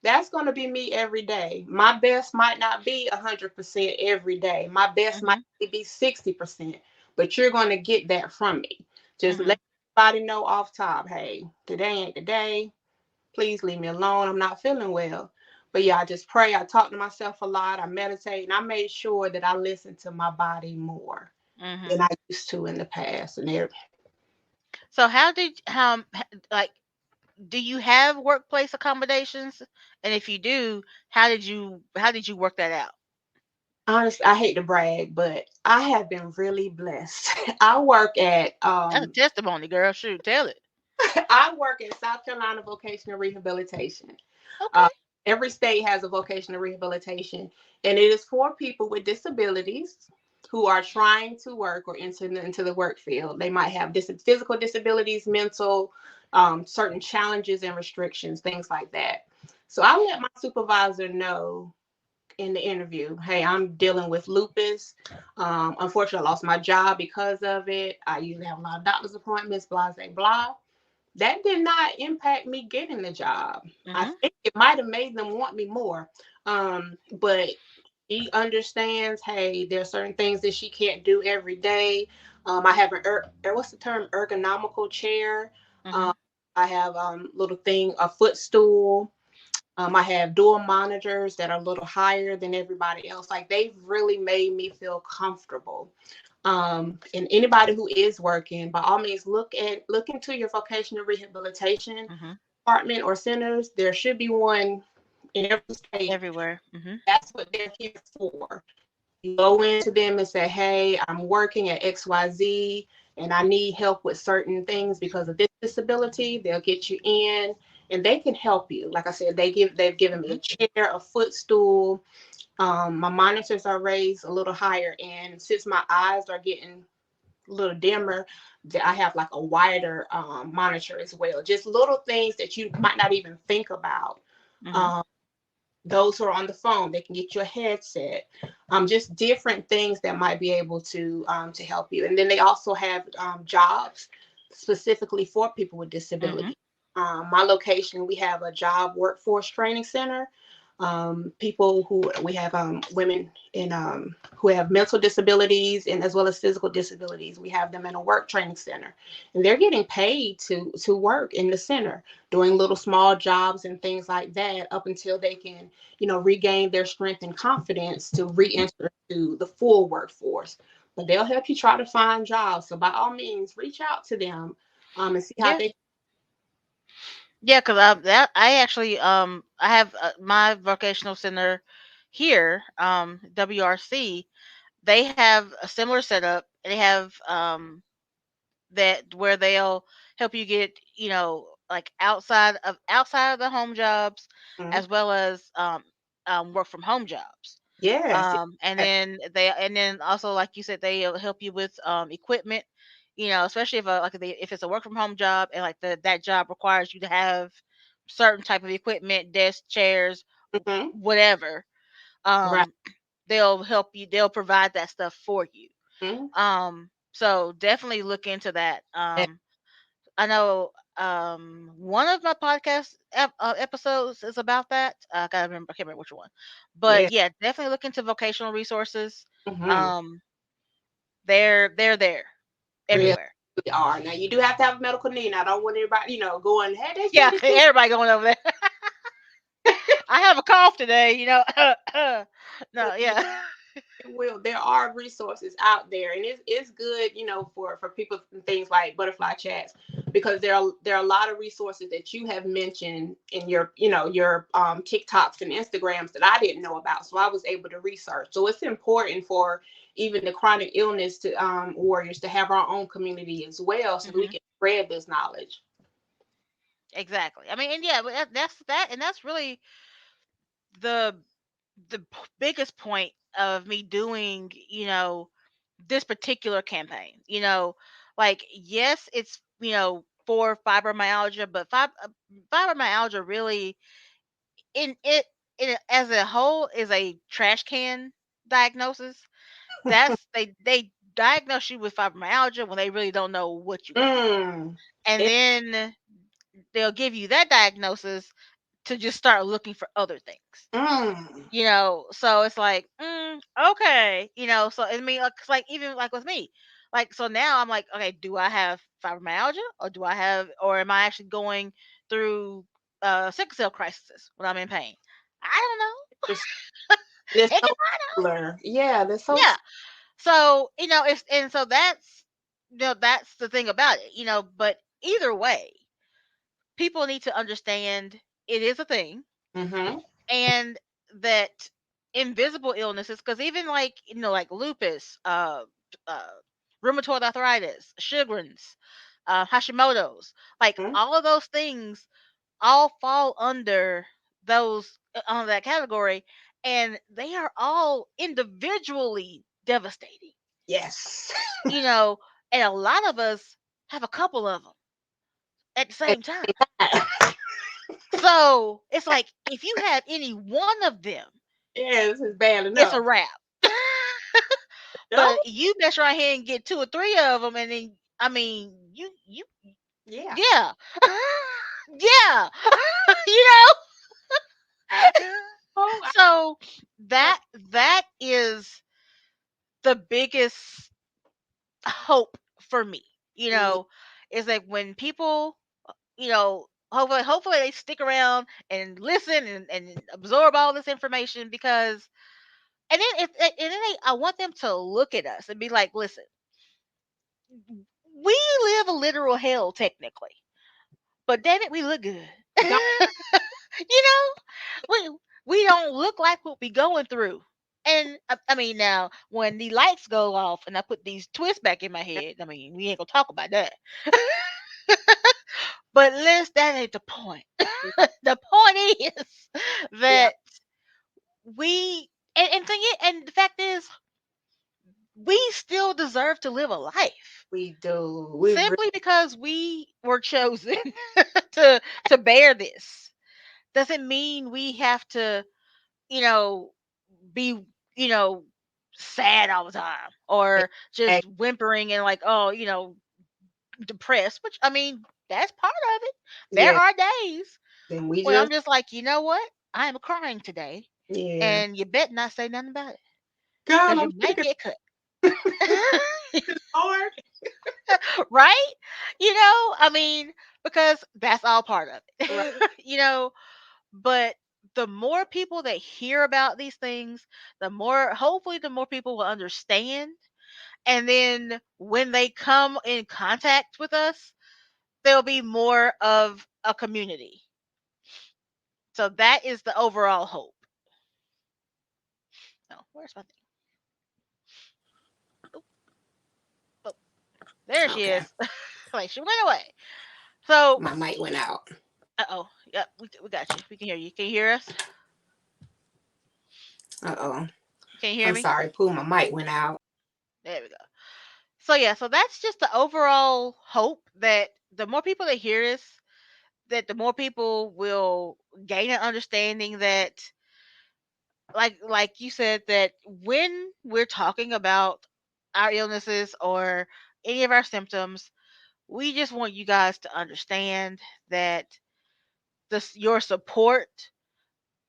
That's going to be me every day. My best might not be 100% every day. My best might Mhm. be 60%, but you're going to get that from me. Just let Mhm. everybody know off top, hey, today ain't the day. Please leave me alone. I'm not feeling well. But yeah, I just pray. I talk to myself a lot. I meditate, and I made sure that I listen to my body more than Mhm. I used to in the past. And there, So like do you have workplace accommodations? And if you do, how did you work that out? honestly, I hate to brag, but I have been really blessed. I work at That's a testimony, girl. Shoot, tell it. I work at South Carolina Vocational Rehabilitation. Uh, Okay. every state has a vocational rehabilitation, and it is for people with disabilities who are trying to work or into the work field. They might have physical disabilities, mental, certain challenges and restrictions, things like that. So I let my supervisor know in the interview, hey, I'm dealing with lupus. Unfortunately, I lost my job because of it. I usually have a lot of doctor's appointments, blah, blah, blah. That did not impact me getting the job. I Mhm. think it might have made them want me more. But she understands, hey, there are certain things that she can't do every day. I have what's the term, ergonomical chair. Um, Mhm. I have little thing, a footstool. I have dual monitors that are a little higher than everybody else. Like they've really made me feel comfortable. And anybody who is working, by all means, look into your vocational rehabilitation Mhm. department or centers. There should be one in every state. Everywhere. Mhm. That's what they're here for. You go into them and say, "Hey, I'm working at XYZ and I need help with certain things because of this disability, they'll get you in and they can help you. Like I said, they've given me Hmm. a chair, a footstool. My monitors are raised a little higher, and since my eyes are getting a little dimmer, that I have like a wider monitor as well. Just little things that you might not even think about. Hmm. Um, those who are on the phone, they can get you a headset. Just different things that might be able to help you. And then they also have jobs specifically for people with Hmm. disabilities. My location, we have a job workforce training center. People who we have women in who have mental disabilities and as well as physical disabilities. We have them in a work training center, and they're getting paid to work in the center, doing little small jobs and things like that up until they can, regain their strength and confidence to re-enter to the full workforce. But they'll help you try to find jobs. So by all means, reach out to them and see how Yeah. they. Yeah, because I actually I have my vocational center here, WRC. They have a similar setup. They have that where they'll help you get, like outside of the home jobs, Mhm. as well as work from home jobs. Yes, And then also, like you said, they'll help you with equipment, especially if it's a work from home job, and like that job requires you to have certain type of equipment, desk, chairs, hmm whatever. right. um they'll provide that stuff for you. Mhm. So definitely look into that. I know one of my podcast episodes is about that. I can't remember which one, but Yeah. yeah, definitely look into vocational resources. hmm Um, they're there Really everywhere. are. Now you do have to have a medical need. I don't want everybody, going, hey, they said Yeah, it's this. everybody going over there. I have a cough today. No, Yeah, yeah. it will. There are resources out there, and it's good, for people and things like butterfly chats, because there are a lot of resources that you have mentioned in your TikToks and Instagrams that I didn't know about. So I was able to research. So it's important for even the chronic illness to warriors to have our own community as well, so that we Hmm. can spread this knowledge. Exactly. I mean, and yeah, but and that's really the biggest point of me doing, this particular campaign. Like, yes, it's, for fibromyalgia, but fibromyalgia really in it, as a whole, is a trash can diagnosis. They diagnose you with fibromyalgia when they really don't know what you got, Mm. and It, then they'll give you that diagnosis to just start looking for other things. mm, So it's like, okay, so I mean, like, 'cause, like, even like with me, like, so now I'm like, okay, do I have fibromyalgia, or am I actually going through sickle cell crisis when I'm in pain? I don't know. it's, it's Heck so if I know. similar. Yeah, they're so. Yeah. So, it's, and so that's the thing about it, but either way, people need to understand it is a thing, Mm-hmm. and that invisible illnesses, because even like, like lupus, uh rheumatoid arthritis, Sjogren's, Hashimoto's, like Mm-hmm. all of those things all fall under those under that category, and they are all individually devastating, Yes. you know and a lot of us have a couple of them at the same time. So it's like, if you have any one of them, Yeah, this is bad it's a enough. wrap. No? But you mess right here and get two or three of them, and then, I mean, you Yeah. yeah, yeah, you know. I know. So I, that is the biggest hope for me. mm, Is like when people, hopefully they stick around and listen and absorb all this information, because, and then I want them to look at us and be like, listen, we live a literal hell technically, but damn it, we look good. don't, you know, we don't look like what we going through. I mean, now when the lights go off and I put these twists back in my head, I mean, we ain't gonna talk about that. But Liz, that ain't the point. The point is Yeah, that we and the fact is we still deserve to live a life we do. We really, simply because we were chosen to bear this doesn't mean we have to, you know, be, you know, sad all the time or just whimpering and like, oh, depressed, which I mean, that's part of it. There yeah. are days Then we when I'm just, just like, you know what? I am crying today, yeah. and you bet not say nothing about it God, because you I'm might sick of get cut. this, Lord. Right? I mean, because that's all part of Right. it. But the more people that hear about these things, hopefully the more people will understand. And then when they come in contact with us, there'll be more of a community. So that is the overall hope. Oh, where's my thing? Oh, oh, there she Okay. is. Like she went away. So, My mic went out. oh, yep, we got you. We can hear you. Can you hear us? Uh oh. Can you hear I'm me? sorry, Pooh. My mic went out. There we go. So yeah, so that's just the overall hope that the more people that hear this, that the more people will gain an understanding that, like you said, that when we're talking about our illnesses or any of our symptoms, we just want you guys to understand that your support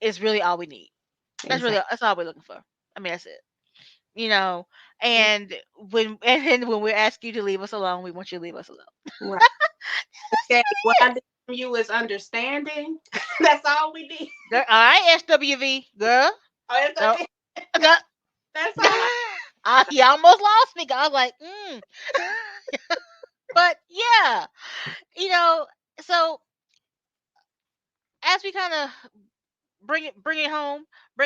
is really all we need. Exactly. That's all we're looking for. I mean, that's it. You know, and and then when we ask you to leave us alone, we want you to leave us alone. Right. Okay. What I need from you is understanding. That's all we need. Girl, all right, SWV, girl. Oh, it's No, okay. girl. That's all I. You almost lost me. 'Cause I was like, but yeah, you know. So as we kind of bring it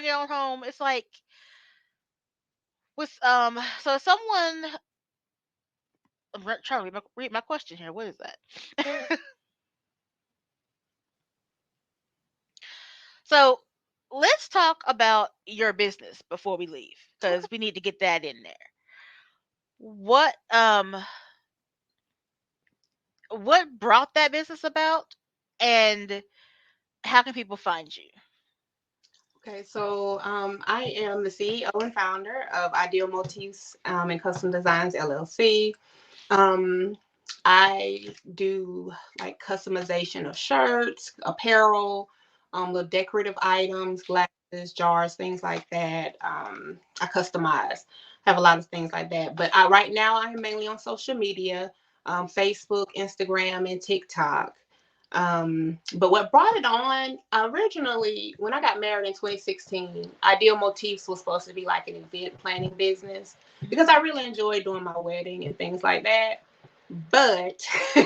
on home, it's like with So someone, trying to read my question here. What is that? So let's talk about your business before we leave Okay. because we need to get that in there. What brought that business about, and how can people find you? Okay. So I am the CEO and founder of Ideal Motifs and Custom Designs LLC. Um, I do like customization of shirts, apparel, little decorative items, glasses, jars, things like that. I customize. Have a lot of things like that. But right now, I am mainly on social media, Facebook, Instagram, and TikTok. But what brought it on originally, when I got married in 2016, Ideal Motifs was supposed to be like an event planning business because I really enjoyed doing my wedding and things like that. But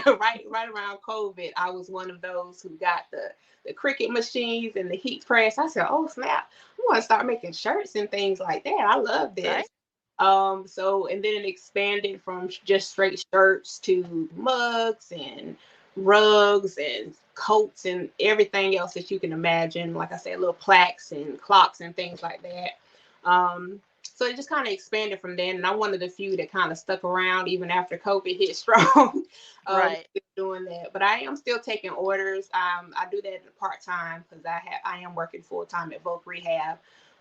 right around COVID, I was one of those who got the Cricut machines and the heat press. I said, "Oh snap! I want to start making shirts and things like that. I love Okay. this." So and then it expanded from just straight shirts to mugs and rugs and coats and everything else that you can imagine. Like I said, little plaques and clocks and things like that. So it just kind of expanded from then, and I'm one of the few that kind of stuck around even after COVID hit strong. Right. Still doing that, but I am still taking orders. I do that part time because I am working full time at Voc Rehab.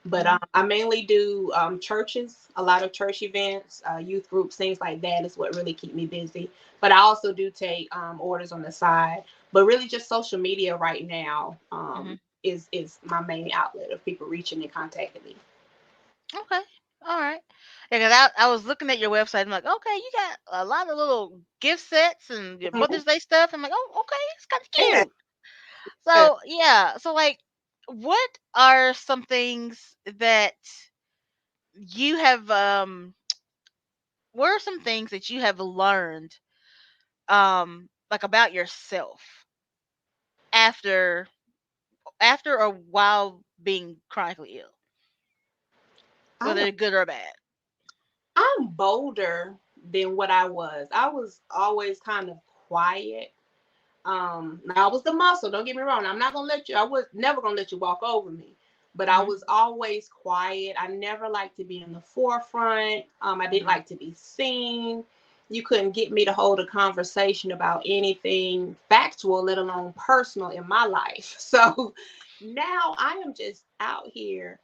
But Hmm. I mainly do churches, a lot of church events, youth groups, things like that is what really keep me busy. But I also do take orders on the side. But really, just social media right now Hmm. is my main outlet of people reaching and contacting me. Okay. All right. Yeah, 'cause I was looking at your website. I'm like, okay, you got a lot of little gift sets and your Mhm. Mother's Day stuff. I'm like, oh, okay, it's kind of Yeah. cute. So yeah. So like, what are some things that you have what are some things that you have learned like about yourself after or while being chronically ill? I whether good or bad. I'm bolder than what I was. I was always kind of quiet. Now I was the muscle. Don't get me wrong. I'm not gonna let you. I was never gonna let you walk over me. But I Hmm. was always quiet. I never liked to be in the forefront. I didn't Hmm. like to be seen. You couldn't get me to hold a conversation about anything factual, let alone personal, in my life. So now I am just out here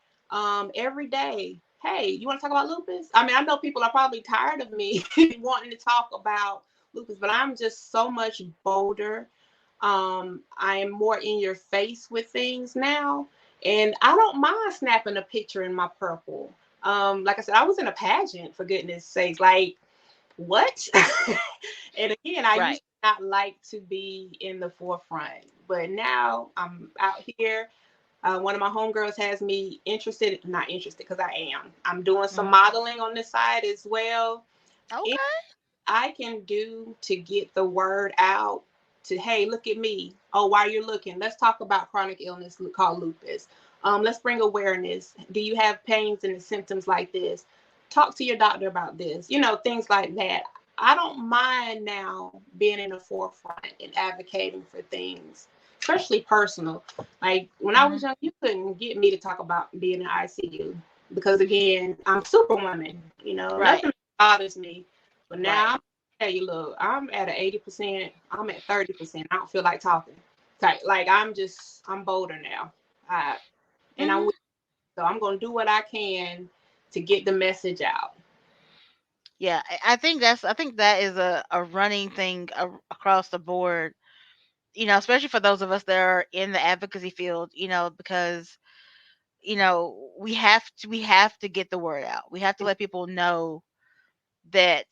every day. Hey, you want to talk about lupus? I mean, I know people are probably tired of me wanting to talk about lupus, but I'm just so much bolder. I am more in your face with things now, and I don't mind snapping a picture in my purple. Like I said, I was in a pageant, for goodness sakes. Like, what? And again, I used Right. to not like to be in the forefront, but now I'm out here. One of my homegirls has me interested, not interested because I am. I'm doing some Hmm. modeling on the side as well. Okay. I can do to get the word out to, hey, look at me. Oh, while you're looking, let's talk about chronic illness called lupus. Let's bring awareness. Do you have pains and symptoms like this? Talk to your doctor about this. Things like that. I don't mind now being in the forefront and advocating for things, especially personal. Like when I Hmm. was young, you couldn't get me to talk about being in ICU because, again, I'm superwoman. Right. Nothing bothers me. But now Right. I'm tell you, look, I'm at 80%. I'm at 30%. I don't feel like talking. Like I'm bolder now. I, and I'm Hmm. so I'm gonna do what I can to get the message out. Yeah, I think that is a running thing across the board. Especially for those of us that are in the advocacy field. Because we have to get the word out. We have to let people know that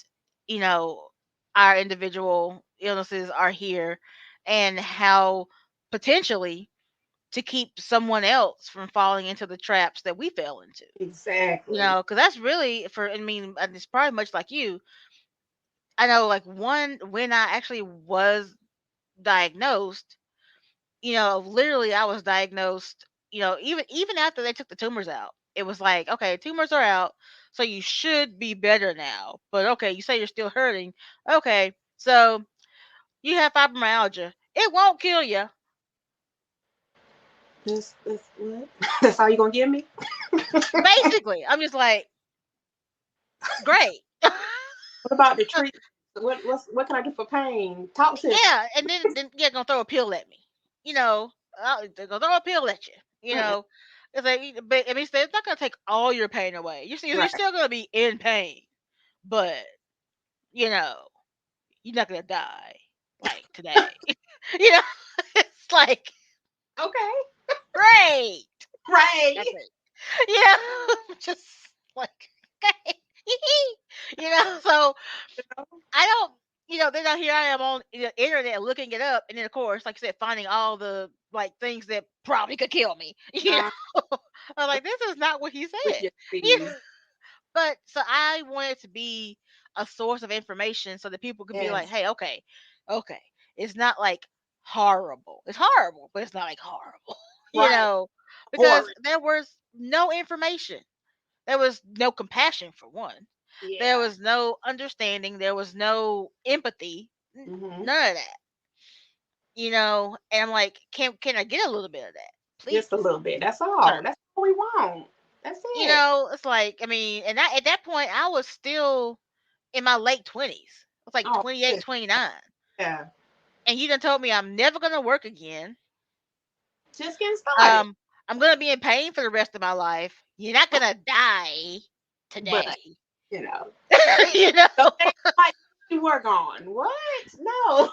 you know our individual illnesses are here, and how potentially to keep someone else from falling into the traps that we fell into. Exactly. Because that's really for. I mean, and it's probably much like you. I know, like, one when I actually was diagnosed. Literally, I was diagnosed. Even after they took the tumors out, it was like, okay, tumors are out, so you should be better now. But okay, you say you're still hurting. Okay, so you have fibromyalgia. It won't kill you. That's what? That's all you gonna give me? Basically, I'm just like, great. What about the treatment? What can I do for pain? Talk to me. Yeah, and then yeah, gonna throw a pill at me. You know, they're gonna throw a pill at you. Mm-mm. It's like, but I mean, it's not gonna take all your pain away. You're Right. still gonna be in pain, but you know, you're not gonna die like today. you know, it's like Okay. great. Right. That's it. You know, just like okay. So I don't, then out here I am on the internet looking it up, and then of course, like I said, finding all the like things that probably could kill me. Uh, I'm like, this is not what he with said. your You disease. know? But so I wanted to be a source of information so that people could be like, Yes. hey, okay, it's not like horrible. It's horrible, but it's not like horrible. you Right. know, because Horrid. there was no information. There was no compassion for one. There Yeah. was no understanding. There was no empathy. Hmm. None of that. And I'm like, can I get a little bit of that, please? Just a little bit. That's Sir. all. That's all we want. That's it. It's like, I mean, and at that point, I was still in my late 20s. I was like Oh, 28, good. 29. Yeah. And you done told me I'm never gonna work again. Just getting started. Um, I'm gonna be in pain for the rest of my life. You're not gonna die But, today. you know, you know, the thing like you work on. What? No.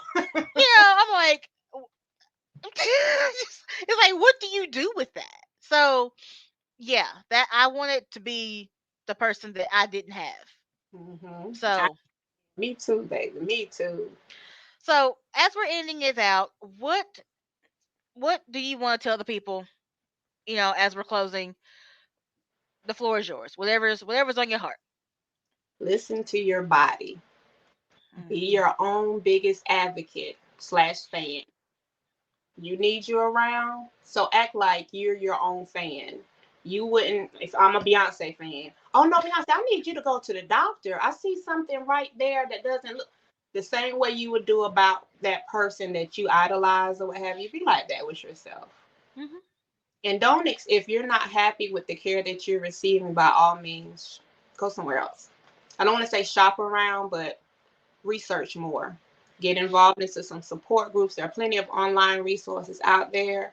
I'm like, it's like, what do you do with that? So yeah, that I wanted to be the person that I didn't have. Hmm. So Me too, baby. Me too. as we're ending it out, what do you want to tell the people? As we're closing, the floor is yours. Whatever's on your heart. Listen to your body. Be Hmm. your own biggest advocate slash fan. You need you around, so act like you're your own fan. You wouldn't, if I'm a Beyonce fan. Oh no, Beyonce, I need you to go to the doctor. I see something right there that doesn't look the same way you would do about that person that you idolize or what have you. Be like that with yourself. Mhm. And don't, if you're not happy with the care that you're receiving, by all means, go somewhere else. I don't want to say shop around, but research more. Get involved into some support groups. There are plenty of online resources out there.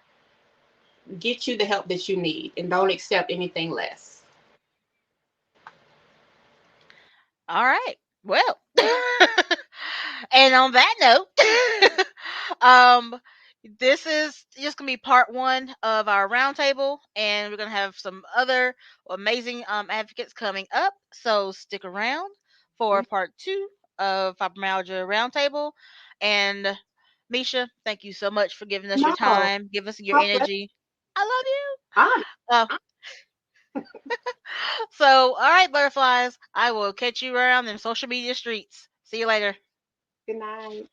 Get you the help that you need and don't accept anything less. All right. Well, and on that note, um, this is just gonna be part one of our roundtable, and we're gonna have some other amazing advocates coming up. So stick around for part two of Fibromyalgia Roundtable. And Misha, thank you so much for giving us your No, time, give us your my pleasure. energy. I love you. I'm So, all right, butterflies, I will catch you around in social media streets. See you later. good night.